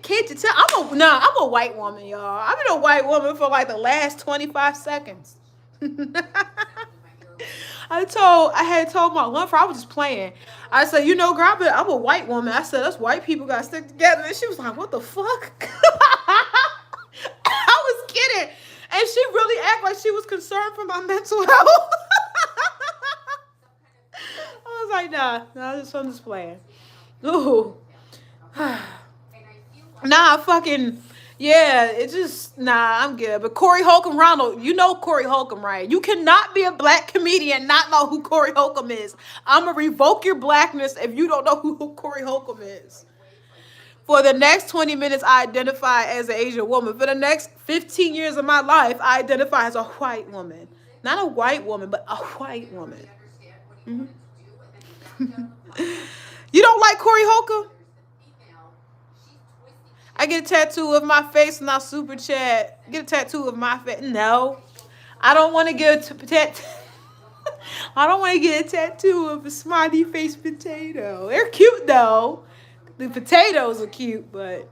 Can't you tell? I'm a white woman, y'all. I've been a white woman for like the last 25 seconds. I had told my one friend, I was just playing. I said, you know, girl, I'm a white woman. I said, us white people gotta stick together. And she was like, what the fuck? I was kidding. And she really acted like she was concerned for my mental health. I was like, nah, I'm just playing. Ooh. Nah, fucking, Yeah, it just nah. I'm good. But Corey Holcomb, Ronald, you know Corey Holcomb, right? You cannot be a black comedian and not know who Corey Holcomb is. I'm gonna revoke your blackness if you don't know who Corey Holcomb is. For the next 20 minutes, I identify as an Asian woman. For the next 15 years of my life, I identify as a white woman. Not a white woman, but a white woman. Mhm. You don't like Corey Holcomb? I get a tattoo of my face and I'll super chat. Get a tattoo of my face. No. I don't want to get a tattoo. I don't want to get a tattoo of a smiley face potato. They're cute though. The potatoes are cute, but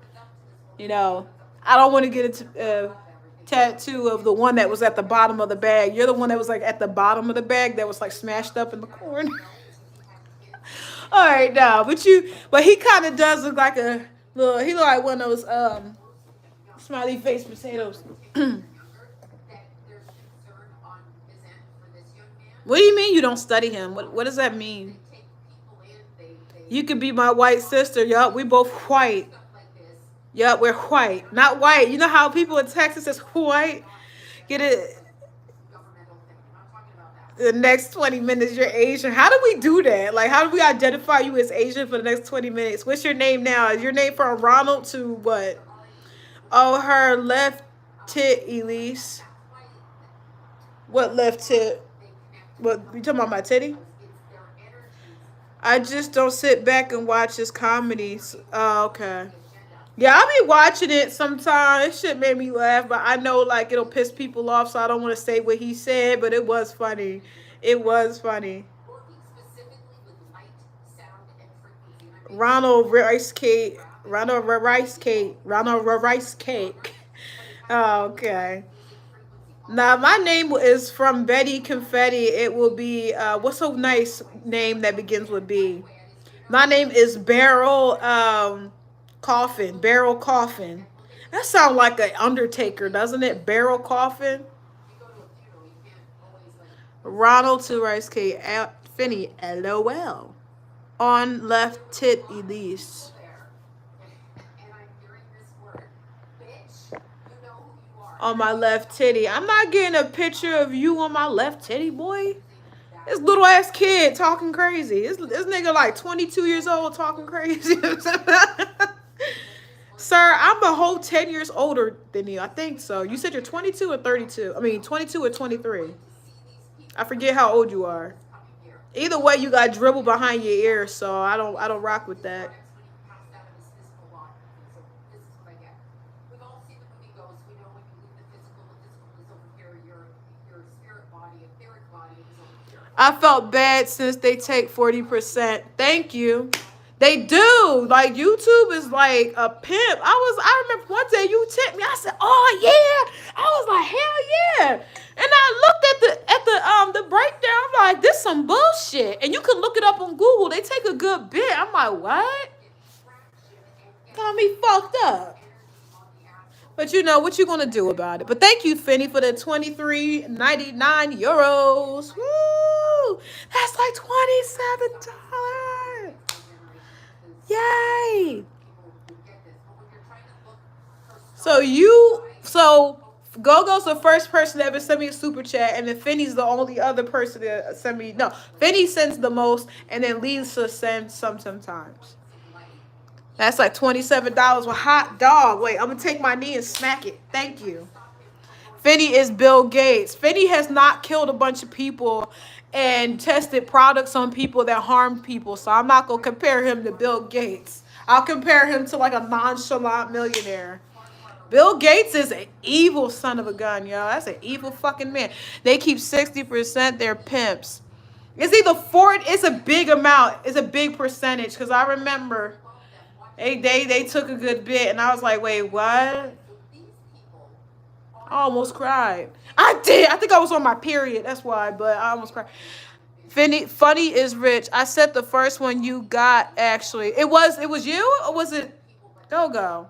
I don't want to get a tattoo of the one that was at the bottom of the bag. You're the one that was like at the bottom of the bag that was like smashed up in the corner. All right, now, but he kind of does look like he look like one of those smiley face potatoes. What do you mean you don't study him? What does that mean? You could be my white sister. Yup, we both white. Yup, we're white. Not white. You know how people in Texas is white? Get it? The next 20 minutes, you're Asian. How do we do that? Like, how do we identify you as Asian for the next 20 minutes? What's your name now? Is your name from Ronald to what? Oh, her left tit, Elise. What left tit? What, you talking about my titty? I just don't sit back and watch his comedies. Oh, okay. Yeah, I'll be watching it sometimes. It shit made me laugh, but I know like it'll piss people off, so I don't want to say what he said, but it was funny. It was funny. Ronald Rice Cake. Ronald Rice Cake. Ronald Rice Cake. Oh, okay. Now my name is from Betty Confetti. It will be what's a nice name that begins with B? My name is Barrel Coffin. Barrel Coffin. That sounds like an Undertaker, doesn't it? Barrel Coffin. Ronald to Rice Cake. Finney. LOL. On left tit Elise. On my left titty. I'm not getting a picture of you on my left titty, boy. This little ass kid talking crazy. This nigga like 22 years old talking crazy. Sir, I'm a whole 10 years older than you. I think so. You said you're 22 or 32. I mean, 22 or 23. I forget how old you are. Either way, you got dribble behind your ear, so I don't rock with that. I felt bad since they take 40%. Thank you. They do. Like YouTube is like a pimp. I remember one day you tipped me. I said, "Oh yeah." I was like, "Hell yeah." And I looked at the breakdown. I'm like, "This some bullshit." And you can look it up on Google. They take a good bit. I'm like, "What?" Got me fucked up. But you know what you gonna do about it. But thank you, Finny, for the 23.99 euros. Woo! That's like $27. Yay! So Gogo's the first person to ever send me a super chat, and then Finny's the only other person to send me. No, Finny sends the most, and then Lisa sends sometimes. That's like $27 with hot dog. Wait, I'm gonna take my knee and smack it. Thank you. Finny is Bill Gates. Finny has not killed a bunch of people and tested products on people that harmed people. So I'm not gonna compare him to Bill Gates. I'll compare him to like a nonchalant millionaire. Bill Gates is an evil son of a gun, yo. That's an evil fucking man. They keep 60%. They're pimps. It's either 40. It's a big amount. It's a big percentage because I remember. They took a good bit, and I was like, wait, what? I almost cried. I did. I think I was on my period. That's why, but I almost cried. Funny is rich. I said the first one you got, actually. It was you? Or was it Go?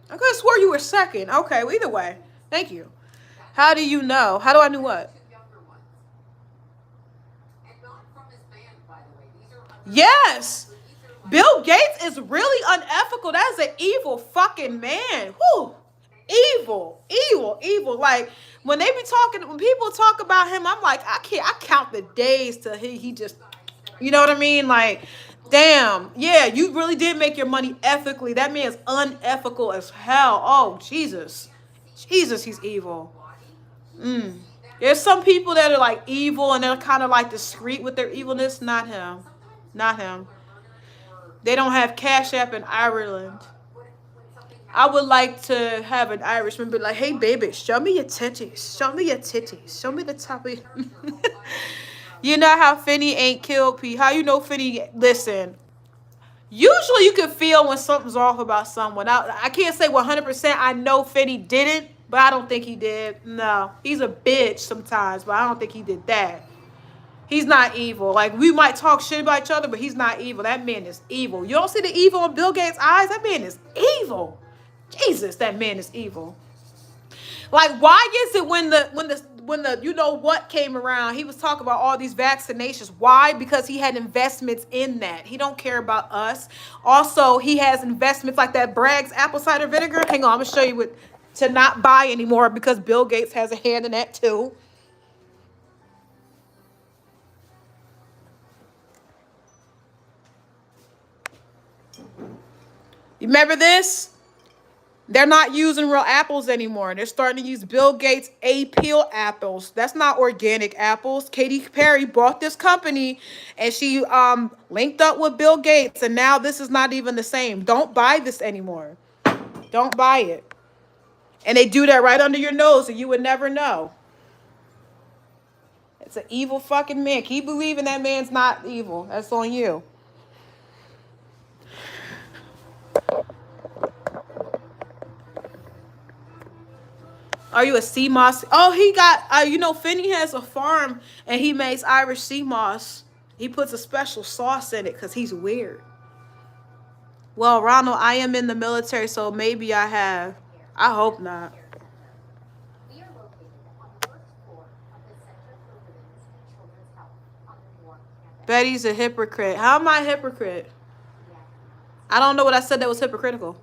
I could have swore you were second. Okay, well, either way. Thank you. How do you know? How do I know what? Yes. Bill Gates is really unethical. That's an evil fucking man. Whew. Evil, evil, evil. Like when they be talking, when people talk about him, I'm like, I can't. I count the days till he just, you know what I mean? Like, damn, yeah, you really did make your money ethically. That man's unethical as hell. Oh Jesus, Jesus, he's evil. Mm. There's some people that are like evil and they're kind of like discreet with their evilness. Not him. Not him. They don't have Cash App in Ireland. I would like to have an Irishman be like, hey, baby, show me your titties. Show me your titties. Show me the top of your... You know how Finney ain't killed P. How you know Finney... Listen, usually you can feel when something's off about someone. I can't say 100% I know Finney didn't, but I don't think he did. No, he's a bitch sometimes, but I don't think he did that. He's not evil. Like, we might talk shit about each other, but he's not evil. That man is evil. You don't see the evil in Bill Gates' eyes? That man is evil. Jesus, that man is evil. Like, why is it when the you know what came around, he was talking about all these vaccinations. Why? Because he had investments in that. He don't care about us. Also, he has investments like that Bragg's apple cider vinegar. Hang on, I'm gonna show you what to not buy anymore because Bill Gates has a hand in that too. You remember this? They're not using real apples anymore. They're starting to use Bill Gates A-peel apples. That's not organic apples. Katy Perry bought this company and she linked up with Bill Gates, and now this is not even the same. Don't buy this anymore. Don't buy it. And they do that right under your nose and you would never know. It's an evil fucking man. Keep believing that man's not evil. That's on you. Are you a sea moss? Oh, he got, you know, Finney has a farm and he makes Irish sea moss. He puts a special sauce in it because he's weird. Well, Ronald, I am in the military, so maybe I have. I hope not. Betty's a hypocrite. How am I a hypocrite? I don't know what I said that was hypocritical.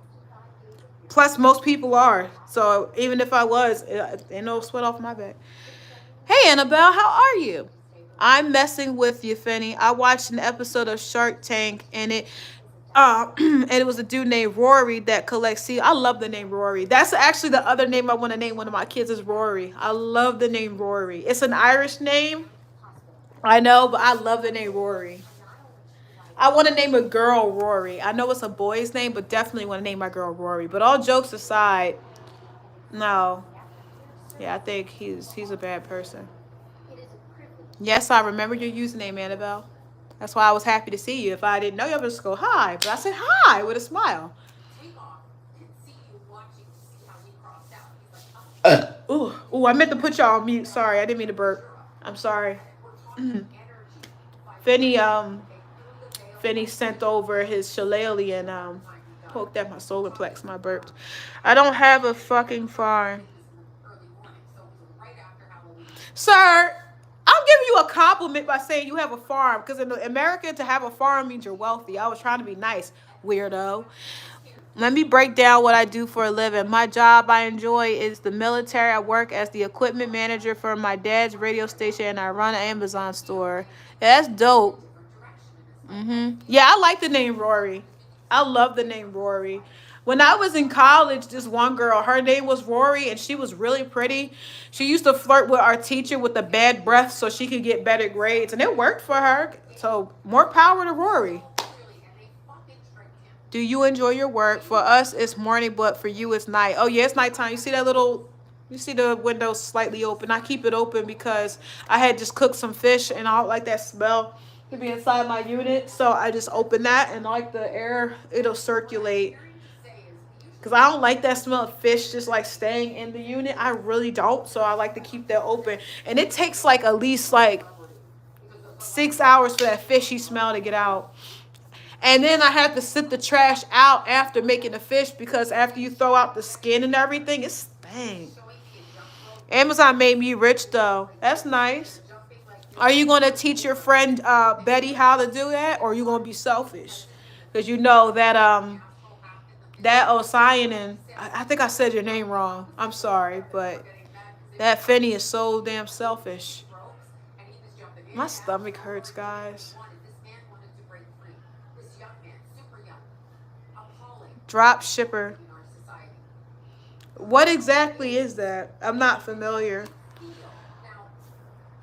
Plus, most people are. So even if I was, ain't no sweat off my back. Hey, Annabelle, how are you? I'm messing with you, Finney. I watched an episode of Shark Tank, and and it was a dude named Rory that collects sea. I love the name Rory. That's actually the other name I want to name one of my kids is Rory. I love the name Rory. It's an Irish name. I know, but I love the name Rory. I want to name a girl Rory. I know it's a boy's name, but definitely want to name my girl Rory. But all jokes aside, no. Yeah, I think he's a bad person. Yes, I remember your username, Annabelle. That's why I was happy to see you. If I didn't know you, I would just go, hi. But I said hi with a smile. Ooh, I meant to put y'all on mute. Sorry, I didn't mean to burp. I'm sorry. Finney sent over his shillelagh and poked at my solar plex, my burps. I don't have a fucking farm. Sir, I'm giving you a compliment by saying you have a farm, because in America, to have a farm means you're wealthy. I was trying to be nice, weirdo. Let me break down what I do for a living. My job I enjoy is the military. I work as the equipment manager for my dad's radio station, and I run an Amazon store. Yeah, that's dope. Yeah, I like the name Rory. I love the name Rory. When I was in college, this one girl, her name was Rory, and she was really pretty. She used to flirt with our teacher with the bad breath so she could get better grades, and it worked for her. So more power to Rory. Do you enjoy your work? For us, it's morning, but for you, it's night. Oh, yeah, it's nighttime. You see that little... You see the window slightly open. I keep it open because I had just cooked some fish, and I don't like that smell to be inside my unit. So I just open that, and like the air, it'll circulate. Because I don't like that smell of fish just like staying in the unit. I really don't. So I like to keep that open. And it takes like at least like 6 hours for that fishy smell to get out. And then I have to sit the trash out after making the fish, because after you throw out the skin and everything, it stinks. Amazon made me rich though. That's nice. Are you going to teach your friend Betty how to do that, or are you going to be selfish? because you know that that Osayanin, I think I said your name wrong. I'm sorry, but that Finney is so damn selfish. My stomach hurts, guys. Drop shipper. What exactly is that? I'm not familiar.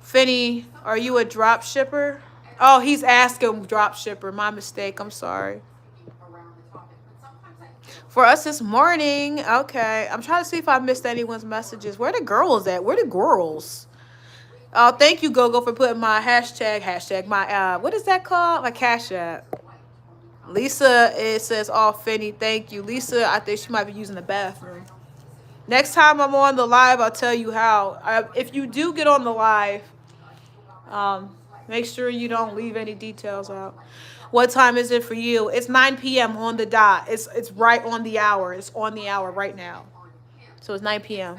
Finney, are you a drop shipper? Oh, he's asking drop shipper. My mistake. I'm sorry. For us this morning, okay. I'm trying to see if I missed anyone's messages. Where the girls at? Where the girls? Oh, thank you, Gogo, for putting my hashtag, my, what is that called? My Cash App. Lisa, it says, oh, Finney, thank you. Lisa, I think she might be using the bathroom. Next time I'm on the live, I'll tell you how. If you do get on the live, make sure you don't leave any details out. What time is it for you? It's 9 p.m. on the dot. It's right on the hour. It's on the hour right now. So it's 9 p.m.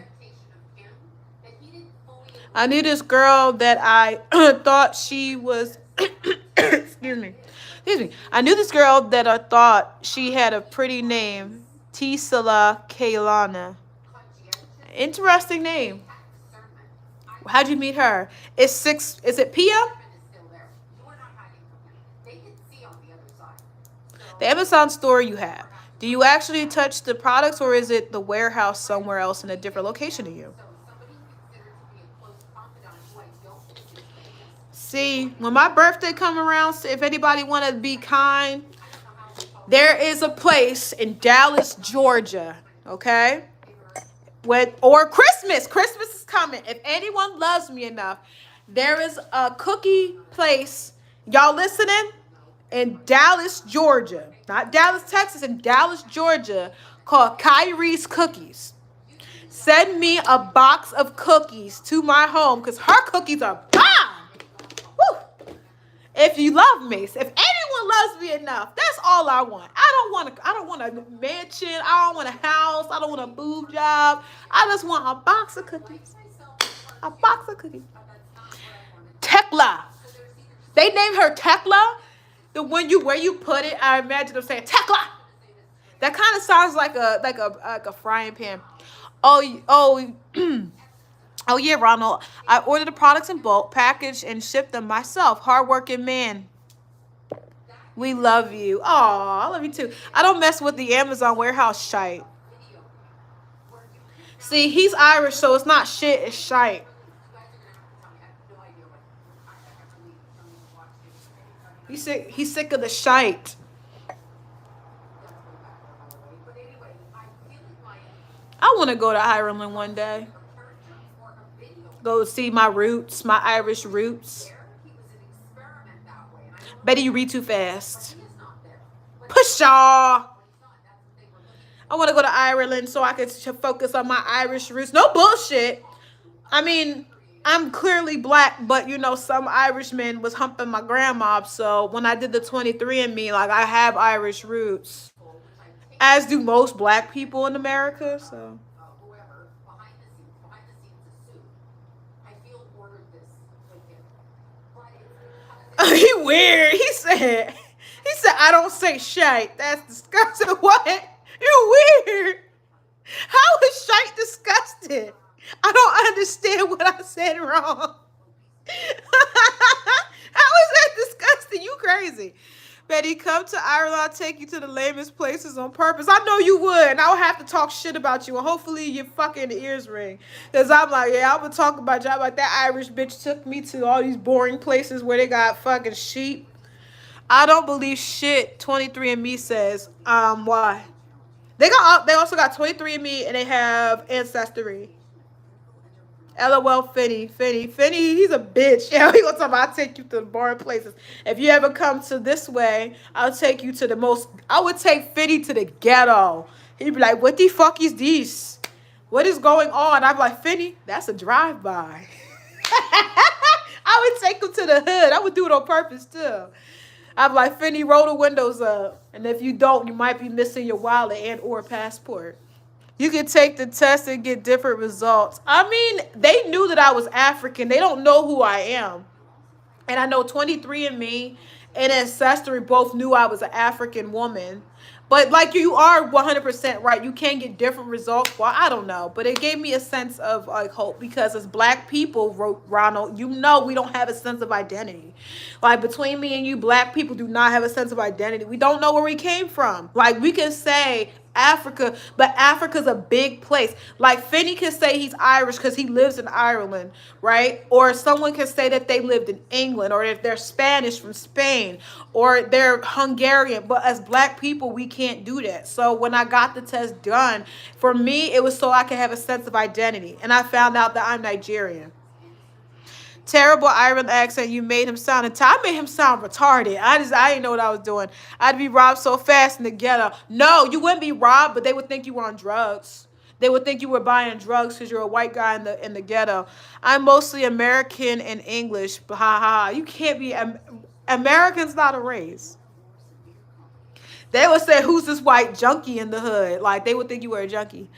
I knew this girl that I thought she was excuse me. I knew this girl that I thought she had a pretty name. Tisala Kailana. Interesting name. How'd you meet her? It's 6, is it p.m.? The Amazon store you have. Do you actually touch the products, or is it the warehouse somewhere else in a different location to you? See, when my birthday come around, if anybody want to be kind, there is a place in Dallas, Georgia, okay? Or Christmas. Christmas is coming. If anyone loves me enough, there is a cookie place. Y'all listening? In Dallas, Georgia. Not Dallas, Texas. In Dallas, Georgia. Called Kyrie's Cookies. Send me a box of cookies to my home, because her cookies are bomb. Woo. If you love me. If anyone loves me enough, that's all I want. I don't want a mansion. I don't want a house. I don't want a boob job. I just want a box of cookies. A box of cookies. Tekla. They named her Tekla. The where you put it, I imagine them saying Tekla. That kind of sounds like a frying pan. Oh, oh yeah, Ronald. I ordered the products in bulk, packaged, and shipped them myself. Hardworking man. We love you. Aw, I love you too. I don't mess with the Amazon warehouse shite. See, he's Irish, so it's not shit, it's shite. He's sick of the shite. I want to go to Ireland one day. Go see my roots, my Irish roots. Betty, you read too fast. Pshaw. I want to go to Ireland so I can focus on my Irish roots. No bullshit. I mean, I'm clearly black, but you know, some Irishman was humping my grandma. So when I did the 23andMe, like, I have Irish roots, as do most black people in America. So he weird. He said I don't say shite. That's disgusting. What? You weird. How is shite disgusting? I don't understand what I said wrong. How is that disgusting? You crazy. Betty, come to Ireland. I'll take you to the lamest places on purpose. I know you would. And I'll have to talk shit about you. And hopefully your fucking ears ring. Because I'm like, yeah, I would talk about you. I'm like, that Irish bitch took me to all these boring places where they got fucking sheep. I don't believe shit 23andMe says. Why? They also got 23andMe and they have Ancestry. LOL, Finney, he's a bitch. Yeah, he gonna talk about I'll take you to the boring places. If you ever come to this way, I'll take you to the most. I would take Finney to the ghetto. He'd be like, "What the fuck is this? What is going on?" I'd be like, "Finney, that's a drive-by." I would take him to the hood. I would do it on purpose too. I'd be like, "Finney, roll the windows up, and if you don't, you might be missing your wallet and or passport." You can take the test and get different results. I mean, they knew that I was African. They don't know who I am. And I know 23andMe and ancestry both knew I was an African woman. But like you are 100% right. You can get different results. Well, I don't know, but it gave me a sense of like hope because as black people, wrote Ronald, you know we don't have a sense of identity. Like between me and you, black people do not have a sense of identity. We don't know where we came from. Like we can say Africa, but Africa's a big place. Like Finney can say he's Irish because he lives in Ireland, right? Or someone can say that they lived in England, or if they're Spanish from Spain, or they're Hungarian. But as black people, we can't do that. So when I got the test done, for me, it was so I could have a sense of identity. And I found out that I'm Nigerian. Terrible Ireland accent. You made him sound. I made him sound retarded. I didn't know what I was doing. I'd be robbed so fast in the ghetto. No, you wouldn't be robbed, but they would think you were on drugs. They would think you were buying drugs because you're a white guy in the ghetto. I'm mostly American and English. But ha ha. You can't be. American's not a race. They would say, "Who's this white junkie in the hood?" Like they would think you were a junkie.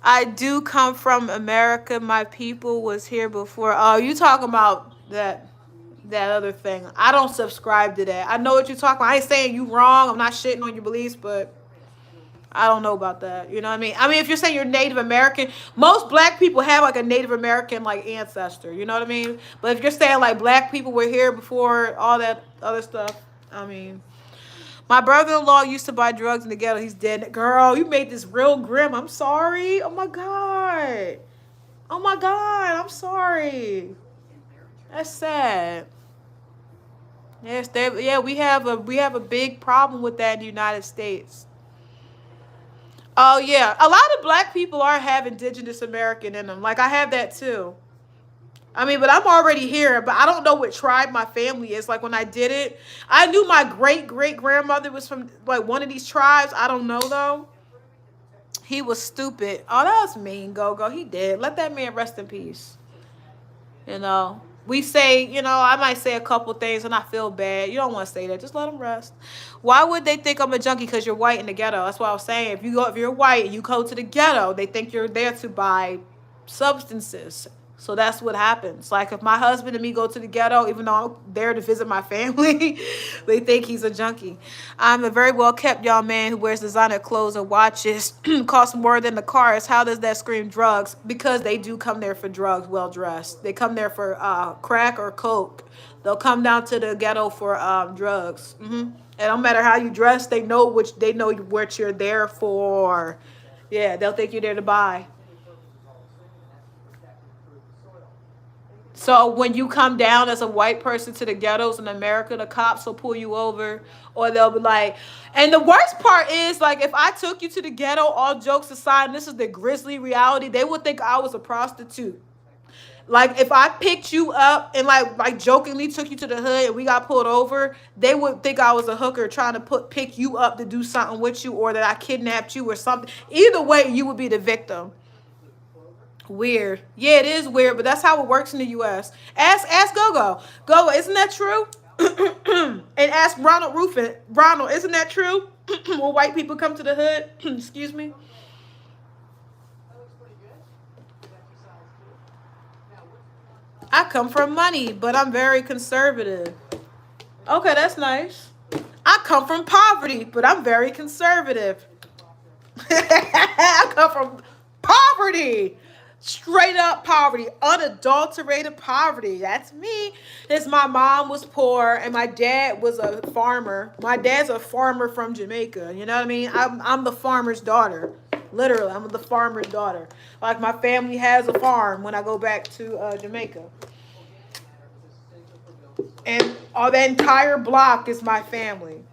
I do come from America. My people was here before. Oh, you talking about that other thing? I don't subscribe to that. I know what you're talking about. I ain't saying you wrong. I'm not shitting on your beliefs, but I don't know about that. You know what I mean? I mean, if you're saying you're Native American, most black people have like a Native American like ancestor. You know what I mean? But if you're saying like black people were here before all that other stuff, I mean. My brother-in-law used to buy drugs in the ghetto. He's dead. Girl, you made this real grim. I'm sorry. Oh my God. Oh my God. I'm sorry. That's sad. Yes, yeah, we have a big problem with that in the United States. Oh yeah. A lot of black people are have indigenous American in them. Like I have that too. I mean, but I'm already here, but I don't know what tribe my family is. Like when I did it, I knew my great great grandmother was from like one of these tribes. I don't know though. He was stupid. Oh, that was mean, Go Go. He did. Let that man rest in peace. You know, we say, I might say a couple things and I feel bad. You don't want to say that. Just let him rest. Why would they think I'm a junkie? Because you're white in the ghetto. That's what I was saying. If you're white and you go to the ghetto, they think you're there to buy substances. So that's what happens. Like if my husband and me go to the ghetto, even though I'm there to visit my family, they think he's a junkie. I'm a very well kept young man who wears designer clothes and watches. Costs more than the cars. How does that scream drugs? Because they do come there for drugs, well dressed. They come there for crack or coke. They'll come down to the ghetto for drugs. And no matter how you dress, they know what you're there for. Yeah, they'll think you're there to buy. So when you come down as a white person to the ghettos in America, the cops will pull you over, or they'll be like, and the worst part is like if I took you to the ghetto, all jokes aside, and this is the grisly reality, they would think I was a prostitute. Like if I picked you up and like jokingly took you to the hood and we got pulled over, they would think I was a hooker trying to pick you up to do something with you, or that I kidnapped you or something. Either way, you would be the victim. Weird. Yeah, it is weird, but that's how it works in the U.S. Ask Gogo. Gogo, isn't that true? And ask Ronald Rufin. Ronald, isn't that true? Will white people come to the hood? Excuse me. I come from money, but I'm very conservative. Okay, that's nice. I come from poverty, but I'm very conservative. I come from poverty. Straight up poverty, unadulterated poverty. That's me. It's my mom was poor and my dad was a farmer. My dad's a farmer from Jamaica. You know what I mean? I'm the farmer's daughter. Literally, I'm the farmer's daughter. Like my family has a farm when I go back to Jamaica. And all that entire block is my family.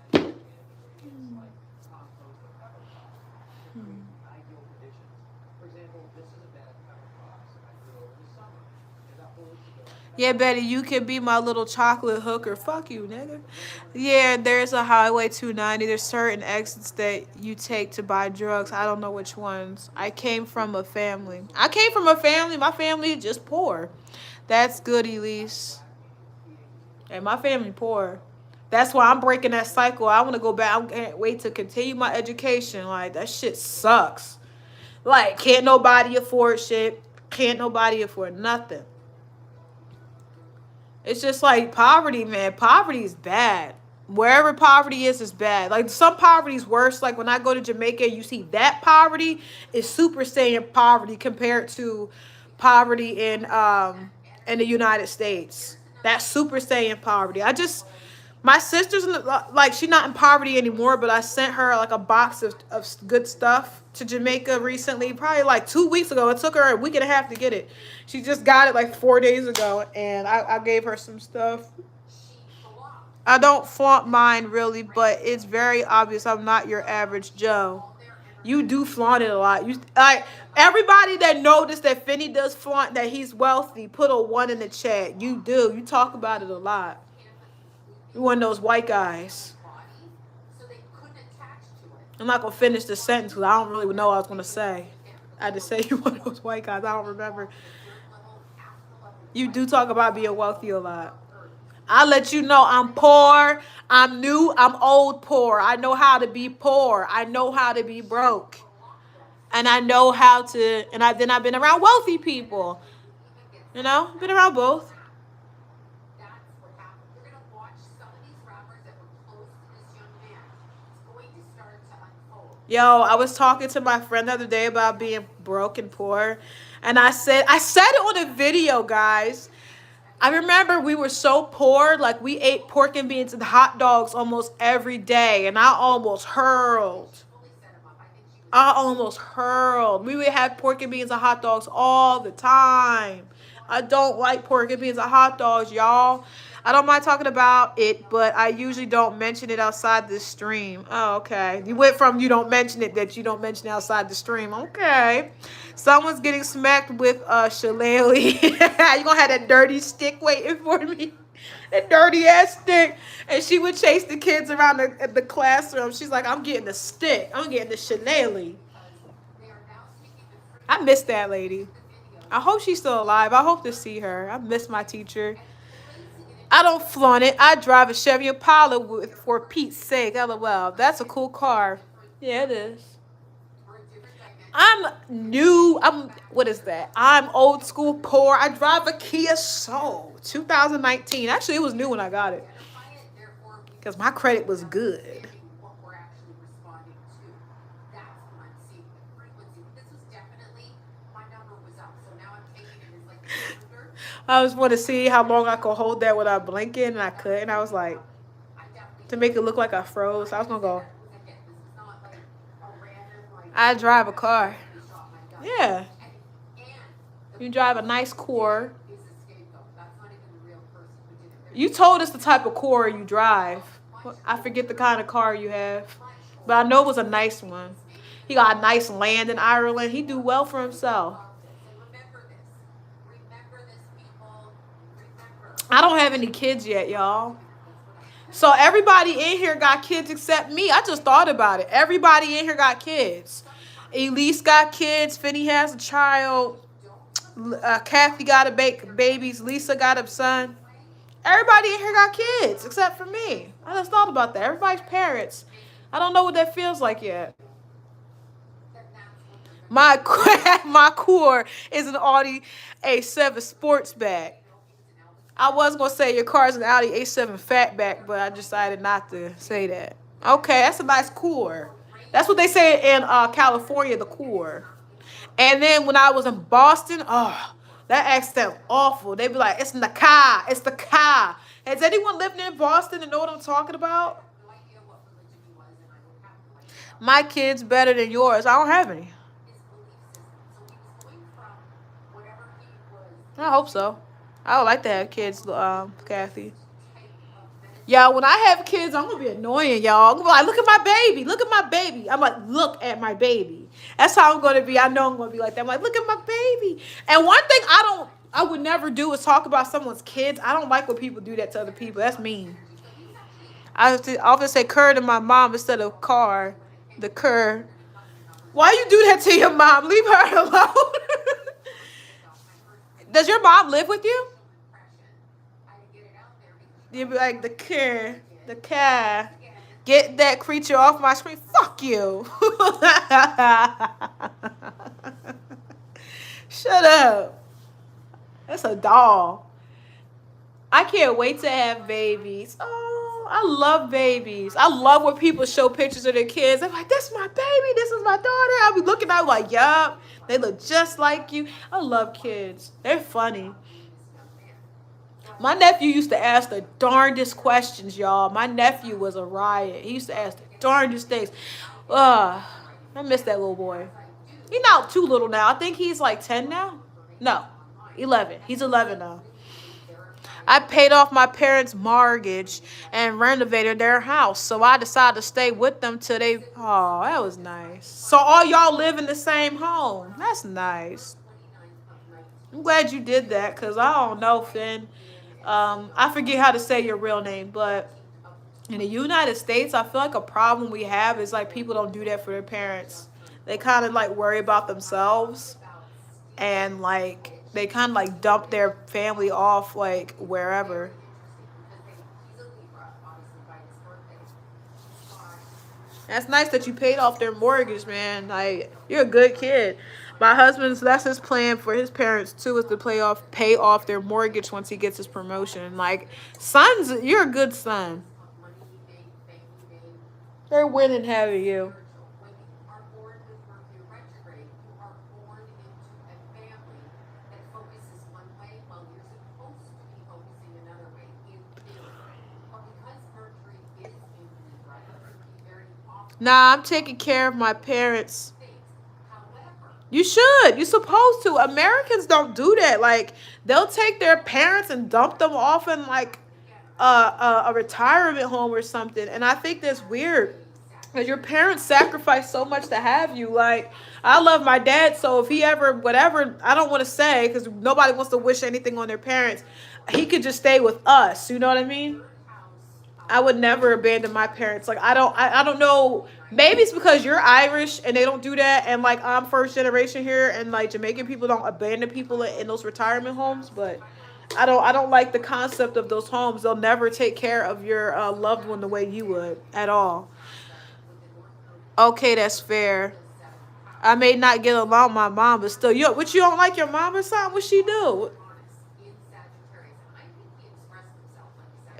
Yeah, Betty, you can be my little chocolate hooker. Fuck you, nigga. Yeah, there's a Highway 290. There's certain exits that you take to buy drugs. I don't know which ones. I came from a family. My family is just poor. That's good, Elise. And my family poor. That's why I'm breaking that cycle. I want to go back. I can't wait to continue my education. Like, that shit sucks. Like, can't nobody afford shit. Can't nobody afford nothing. It's just like poverty, man. Poverty is bad. Wherever poverty is bad. Like some poverty is worse. Like when I go to Jamaica, you see that poverty is super Saiyan poverty compared to poverty in the United States. That's super Saiyan poverty. My sister's like she's not in poverty anymore, but I sent her like a box of good stuff to Jamaica recently, probably like 2 weeks ago. It took her a week and a half to get it. She just got it like 4 days ago, and I gave her some stuff. I don't flaunt mine really, but it's very obvious I'm not your average Joe. You do flaunt it a lot. You like everybody that noticed that Finney does flaunt that he's wealthy. Put a 1 in the chat. You do. You talk about it a lot. You one of those white guys. I'm not gonna finish the sentence because I don't really know what I was gonna say. I had to say you one of those white guys. I don't remember. You do talk about being wealthy a lot. I'll let you know I'm poor, I'm new, I'm old poor. I know how to be poor. I know how to be broke. And I know how to, and I've been around wealthy people. You know, been around both. Yo, I was talking to my friend the other day about being broke and poor. And I said it on a video, guys. I remember we were so poor, like we ate pork and beans and hot dogs almost every day, and I almost hurled. We would have pork and beans and hot dogs all the time. I don't like pork and beans and hot dogs, y'all. I don't mind talking about it, but I usually don't mention it outside the stream. Oh, okay. You went from you don't mention it that you don't mention it outside the stream. Okay. Someone's getting smacked with a shillelagh. You gonna have that dirty stick waiting for me. That dirty ass stick. And she would chase the kids around the classroom. She's like, I'm getting the stick. I'm getting the shillelagh. I miss that lady. I hope she's still alive. I hope to see her. I miss my teacher. I don't flaunt it. I drive a Chevy Impala for Pete's sake. LOL. That's a cool car. Yeah, it is. I'm new. What is that? I'm old school poor. I drive a Kia Soul 2019. Actually, it was new when I got it because my credit was good. I just want to see how long I could hold that without blinking, and I couldn't. I was like, to make it look like I froze. I was gonna go. I drive a car. Yeah. You drive a nice core. You told us the type of core you drive. I forget the kind of car you have, but I know it was a nice one. He got a nice land in Ireland. He do well for himself. I don't have any kids yet, y'all. So everybody in here got kids except me. I just thought about it. Everybody in here got kids. Elise got kids. Finney has a child. Kathy got babies. Lisa got a son. Everybody in here got kids except for me. I just thought about that. Everybody's parents. I don't know what that feels like yet. My core is an Audi A7 Sportsback. I was going to say your car is an Audi A7 Fatback, but I decided not to say that. Okay, that's a nice core. That's what they say in California, the core. And then when I was in Boston, that accent awful. They be like, it's the car. It's the car. Has anyone lived in Boston and know what I'm talking about? My kid's better than yours. I don't have any. I hope so. I would like to have kids, Kathy. Yeah, when I have kids, I'm gonna be annoying, y'all. I'm gonna be like, look at my baby, look at my baby. I'm like, look at my baby. That's how I'm gonna be. I know I'm gonna be like that. I'm like, look at my baby. And one thing I would never do is talk about someone's kids. I don't like when people do that to other people. That's mean. I often say cur to my mom instead of car. The cur. Why you do that to your mom? Leave her alone. Does your mom live with you? You'd be like, the car. Get that creature off my screen. Fuck you. Shut up. That's a doll. I can't wait to have babies. Oh, I love babies. I love when people show pictures of their kids. I'm like, "This my baby. This is my daughter." I'll be looking at like, "Yup, they look just like you." I love kids. They're funny. My nephew used to ask the darndest questions, y'all. My nephew was a riot. He used to ask the darndest things. Ugh, I miss that little boy. He's not too little now. I think he's like 10 now. No, 11. He's 11 now. I paid off my parents' mortgage and renovated their house. So I decided to stay with them till they. Oh, that was nice. So all y'all live in the same home. That's nice. I'm glad you did that because I don't know, Finn. I forget how to say your real name, but in the United States, I feel like a problem we have is like people don't do that for their parents. They kind of like worry about themselves and like they kind of like dump their family off like wherever. That's nice that you paid off their mortgage, man. Like you're a good kid. My husband's that's his plan for his parents too is to pay off their mortgage once he gets his promotion. Like sons, you're a good son. They're winning having you. Nah, I'm taking care of my parents. You should. You're supposed to. Americans don't do that. Like they'll take their parents and dump them off in like a retirement home or something. And I think that's weird. Because your parents sacrificed so much to have you. Like I love my dad, so if he ever whatever, I don't want to say because nobody wants to wish anything on their parents. He could just stay with us. You know what I mean? I would never abandon my parents. Like I don't know. Maybe it's because you're Irish and they don't do that, and like I'm first generation here, and like Jamaican people don't abandon people in those retirement homes. But I don't like the concept of those homes. They'll never take care of your loved one the way you would at all. Okay, that's fair. I may not get along with my mom, but still, what you don't like your mom or something? What she do?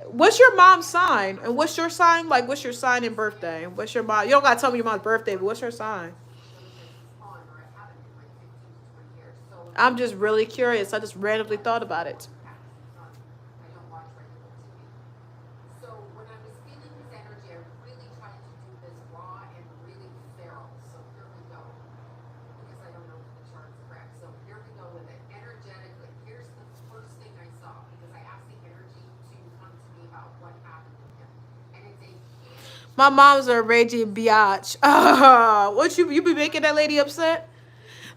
What's your mom's sign? And what's your sign? Like, what's your sign and birthday? And what's your mom? You don't gotta tell me your mom's birthday, but what's her sign? I'm just really curious. I just randomly thought about it. My mom's a raging biatch. What you be making that lady upset?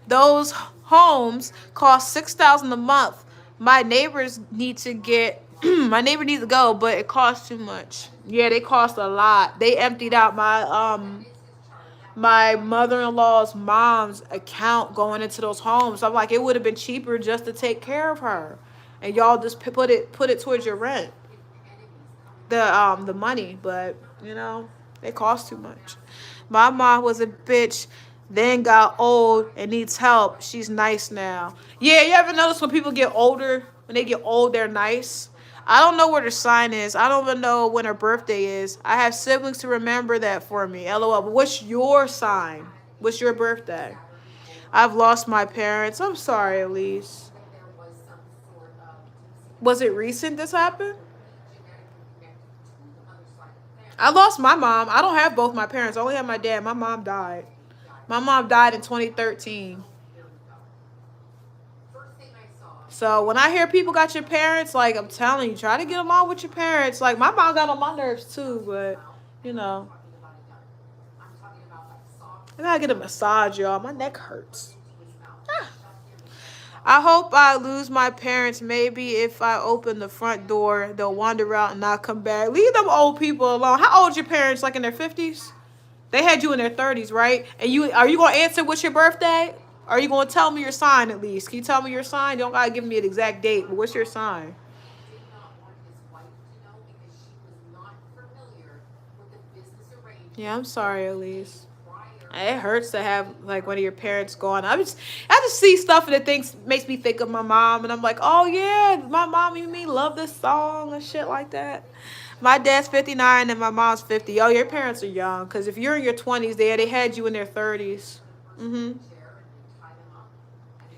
Those homes cost 6,000 a month. My neighbors need to get my neighbor needs to go, but it costs too much. Yeah, they cost a lot. They emptied out my mother-in-law's mom's account going into those homes. I'm like, it would have been cheaper just to take care of her, and y'all just put it towards your rent, the money. But it costs too much. My mom was a bitch, then got old and needs help. She's nice now. Yeah, you ever notice when people get older, when they get old, they're nice? I don't know where her sign is. I don't even know when her birthday is. I have siblings to remember that for me. LOL. But what's your sign? What's your birthday? I've lost my parents. I'm sorry, Elise. Was it recent this happened? I lost my mom. I don't have both my parents. I only have my dad. My mom died. My mom died in 2013. So when I hear people got your parents, like I'm telling you, try to get along with your parents. Like my mom got on my nerves too, but you know, I gotta get a massage, y'all. My neck hurts. Ah. I hope I lose my parents. Maybe if I open the front door, they'll wander out and not come back. Leave them old people alone. How old your parents? Like in their 50s? They had you in their 30s, right? And are you gonna answer what's your birthday? Are you gonna tell me your sign at least? Can you tell me your sign? You don't gotta give me an exact date, but what's your sign? Yeah, I'm sorry, Elise. It hurts to have like one of your parents gone. I just see stuff and it thinks makes me think of my mom, and I'm like, oh yeah, my mom and me love this song and shit like that. My dad's 59 and my mom's 50. Oh, your parents are young, because if you're in your 20s, they had you in their 30s. Mhm.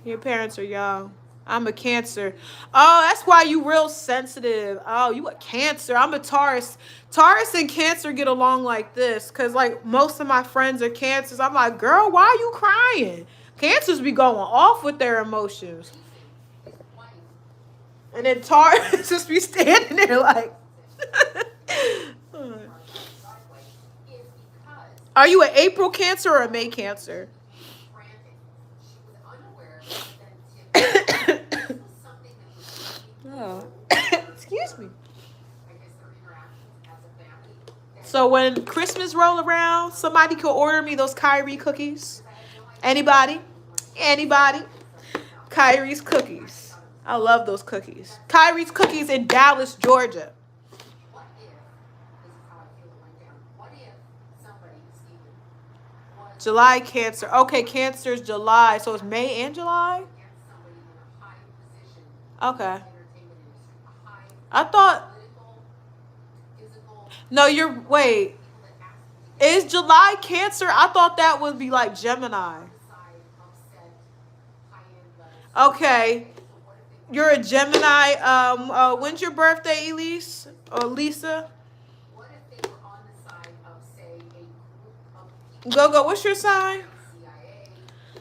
Your parents are young. I'm a Cancer. Oh, that's why you real sensitive. Oh, you a Cancer. I'm a Taurus. Taurus and Cancer get along like this, because like most of my friends are Cancers. I'm like, girl, why are you crying? Cancers be going off with their emotions. And then Taurus just be standing there like. Are you an April Cancer or a May Cancer? Oh. Excuse me. So when Christmas roll around, somebody could order me those Kyrie cookies. Anybody? Anybody? Kyrie's cookies. I love those cookies. Kyrie's cookies in Dallas, Georgia. July Cancer. Okay, Cancer's July. So it's May and July? Okay. I thought. No, you're. Wait. Is July Cancer? I thought that would be like Gemini. Okay. You're a Gemini. When's your birthday, Elise? Or Lisa? Go. What's your sign?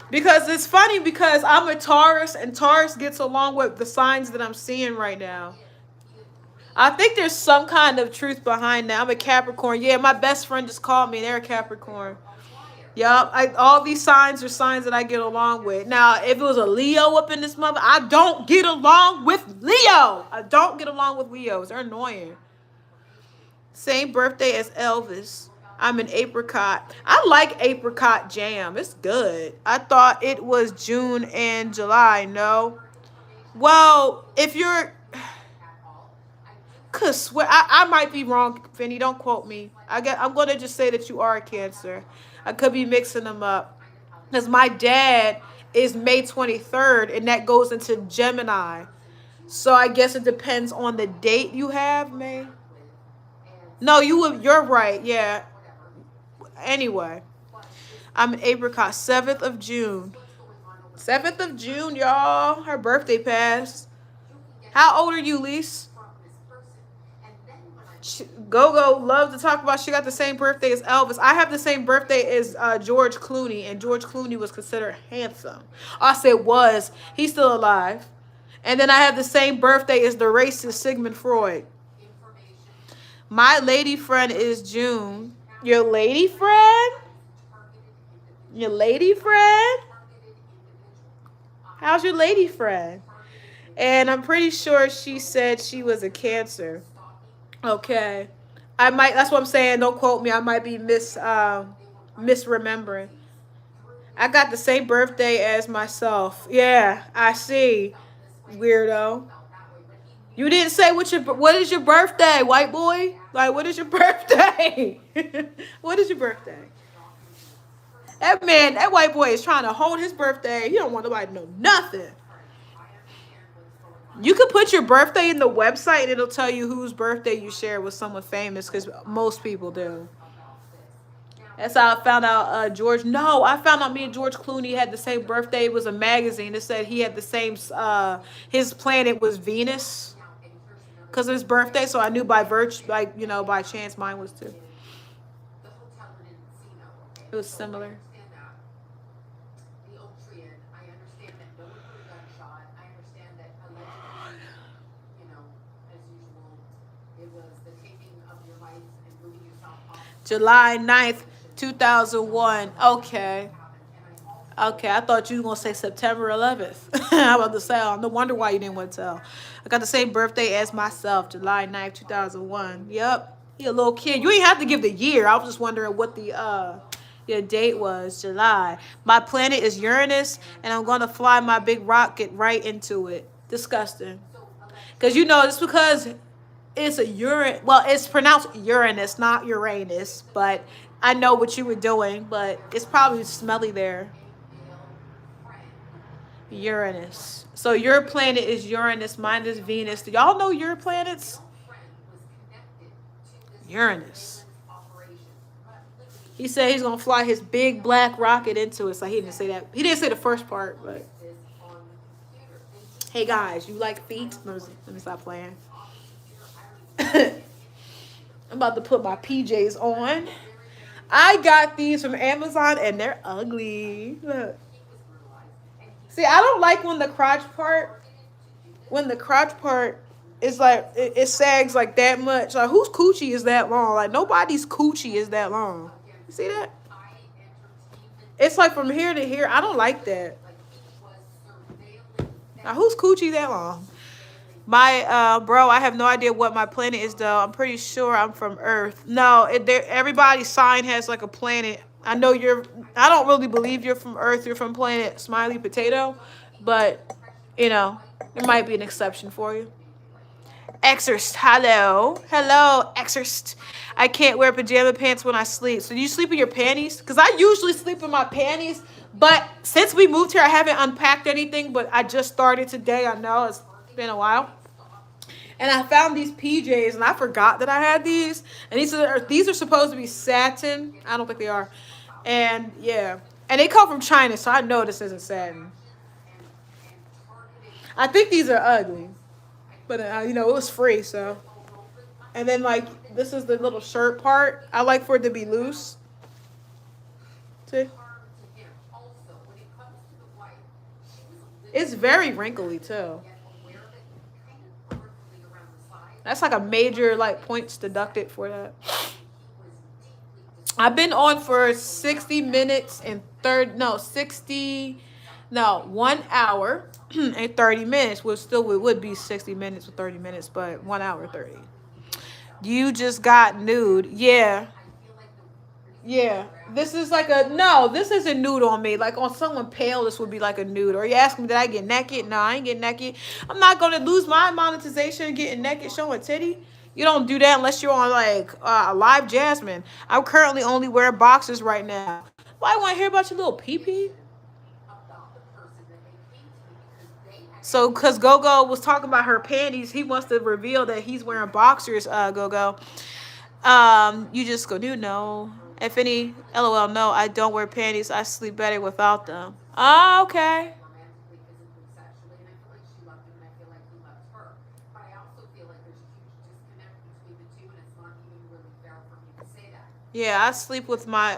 Because it's funny because I'm a Taurus and Taurus gets along with the signs that I'm seeing right now. I think there's some kind of truth behind that. I'm a Capricorn. Yeah, my best friend just called me. They're a Capricorn. Yup. All these signs are signs that I get along with. Now, if it was a Leo up in this mother, I don't get along with Leo. I don't get along with Leos. They're annoying. Same birthday as Elvis. I'm an apricot. I like apricot jam. It's good. I thought it was June and July. No. Well, if you're... Could swear I might be wrong, Finny. Don't quote me. I'm going to just say that you are a Cancer. I could be mixing them up. Because my dad is May 23rd, and that goes into Gemini. So I guess it depends on the date you have, May. No, you're right. Yeah. Anyway, I'm an apricot. 7th of June. 7th of June, y'all. Her birthday passed. How old are you, Lise? Go loves to talk about she got the same birthday as Elvis. I have the same birthday as George Clooney, and George Clooney was considered handsome. I said was. He's still alive. And then I have the same birthday as the racist Sigmund Freud. My lady friend is June. Your lady friend? Your lady friend? How's your lady friend? And I'm pretty sure she said she was a Cancer. Okay. That's what I'm saying. Don't quote me. I might be misremembering. I got the same birthday as myself. Yeah, I see. Weirdo. You didn't say what is your birthday, white boy? Like, what is your birthday? What is your birthday? That white boy is trying to hold his birthday. He don't want nobody to know nothing. You could put your birthday in the website and it'll tell you whose birthday you share with someone famous, because most people do. That's how I found out George. No, I found out me and George Clooney had the same birthday. It was a magazine that said he had the same, his planet was Venus because of his birthday. So I knew by by chance mine was too. It was similar. July 9th, 2001. Okay. Okay, I thought you were going to say September 11th. I'm about to say, no wonder why you didn't want to tell. I got the same birthday as myself, July 9th, 2001. Yep. He a little kid. You ain't have to give the year. I was just wondering what the your date was, July. My planet is Uranus, and I'm going to fly my big rocket right into it. Disgusting. Because, just because it's a urine. Well, it's pronounced Uranus, not Uranus. But I know what you were doing. But it's probably smelly there. Uranus. So your planet is Uranus. Mine is Venus. Do y'all know your planets? Uranus. He said he's gonna fly his big black rocket into it. So he didn't say that. He didn't say the first part, but hey guys, you like feet? Let me stop playing. I'm about to put my PJs on. I got these from Amazon and they're ugly. Look. See, I don't like when the crotch part is like it sags like that much. Like whose coochie is that long? Like nobody's coochie is that long. You see that? It's like from here to here. I don't like that. Now whose coochie that long? My bro, I have no idea what my planet is though. I'm pretty sure I'm from Earth. No, everybody's sign has like a planet. I know I don't really believe you're from Earth. You're from planet Smiley Potato, but you know, there might be an exception for you. Exorcist, hello, Exorcist. I can't wear pajama pants when I sleep. So do you sleep in your panties? Because I usually sleep in my panties, but since we moved here, I haven't unpacked anything. But I just started today. I know it's been a while. And I found these PJs, and I forgot that I had these. And these are supposed to be satin. I don't think they are. And yeah, and they come from China, so I know this isn't satin. I think these are ugly, but you know it was free, so. And then like this is the little shirt part. I like for it to be loose. See? It's very wrinkly too. That's like a major like points deducted for that. I've been on for 60 minutes and 1 hour and 30 minutes. Well, still it would be 60 minutes or 30 minutes, but 1 hour 30. You just got nude. Yeah. Yeah. This is like this isn't nude on me. Like on someone pale, this would be like a nude. Or you ask me, did I get naked? No, I ain't get naked. I'm not going to lose my monetization getting naked showing titty. You don't do that unless you're on like Live Jasmine. I currently only wear boxers right now. Why want to hear about your little pee-pee? So, because Gogo was talking about her panties, he wants to reveal that he's wearing boxers, Gogo. You just go, dude, no. If any, LOL, no, I don't wear panties. I sleep better without them. Oh, okay. Yeah, I sleep with if my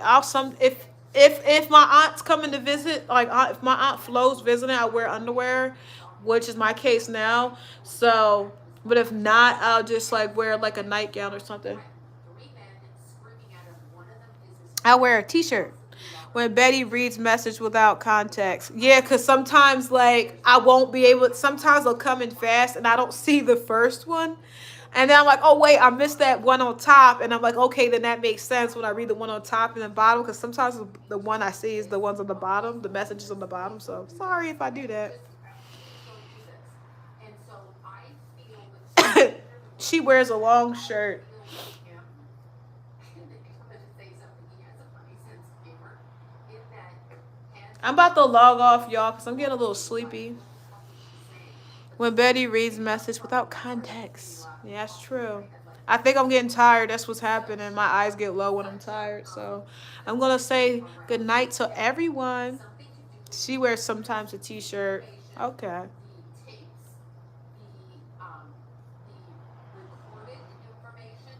aunt's coming to visit, like if my aunt Flo's visiting, I wear underwear, which is my case now. So, but if not, I'll just like wear like a nightgown or something. I wear a t-shirt when Betty reads message without context. Yeah, because sometimes like I won't be able. Sometimes they'll come in fast and I don't see the first one. And then I'm like, oh, wait, I missed that one on top. And I'm like, okay, then that makes sense when I read the one on top and the bottom. Because sometimes the one I see is the ones on the bottom. The messages on the bottom. So sorry if I do that. She wears a long shirt. I'm about to log off, y'all, because I'm getting a little sleepy. When Betty reads message without context. Yeah, that's true. I think I'm getting tired. That's what's happening. My eyes get low when I'm tired. So I'm going to say good night to everyone. She wears sometimes a t-shirt. Okay.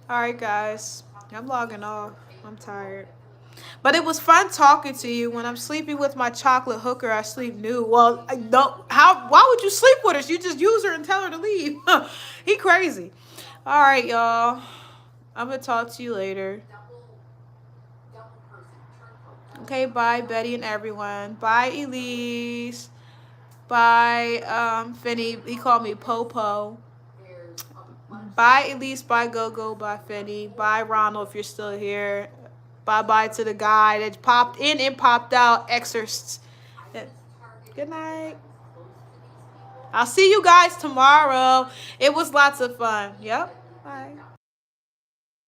All right, guys. I'm logging off. I'm tired. But it was fun talking to you. When I'm sleeping with my chocolate hooker, I sleep nude. Well, I don't. Why would you sleep with her? You just use her and tell her to leave. He crazy. All right, y'all. I'm going to talk to you later. Okay, bye, Betty and everyone. Bye, Elise. Bye, Finny. He called me Popo. Bye, Elise. Bye, Gogo. Bye, Finny. Bye, Ronald, if you're still here. Bye-bye to the guy that popped in and popped out. Exorcists. Good night. I'll see you guys tomorrow. It was lots of fun. Yep. Bye.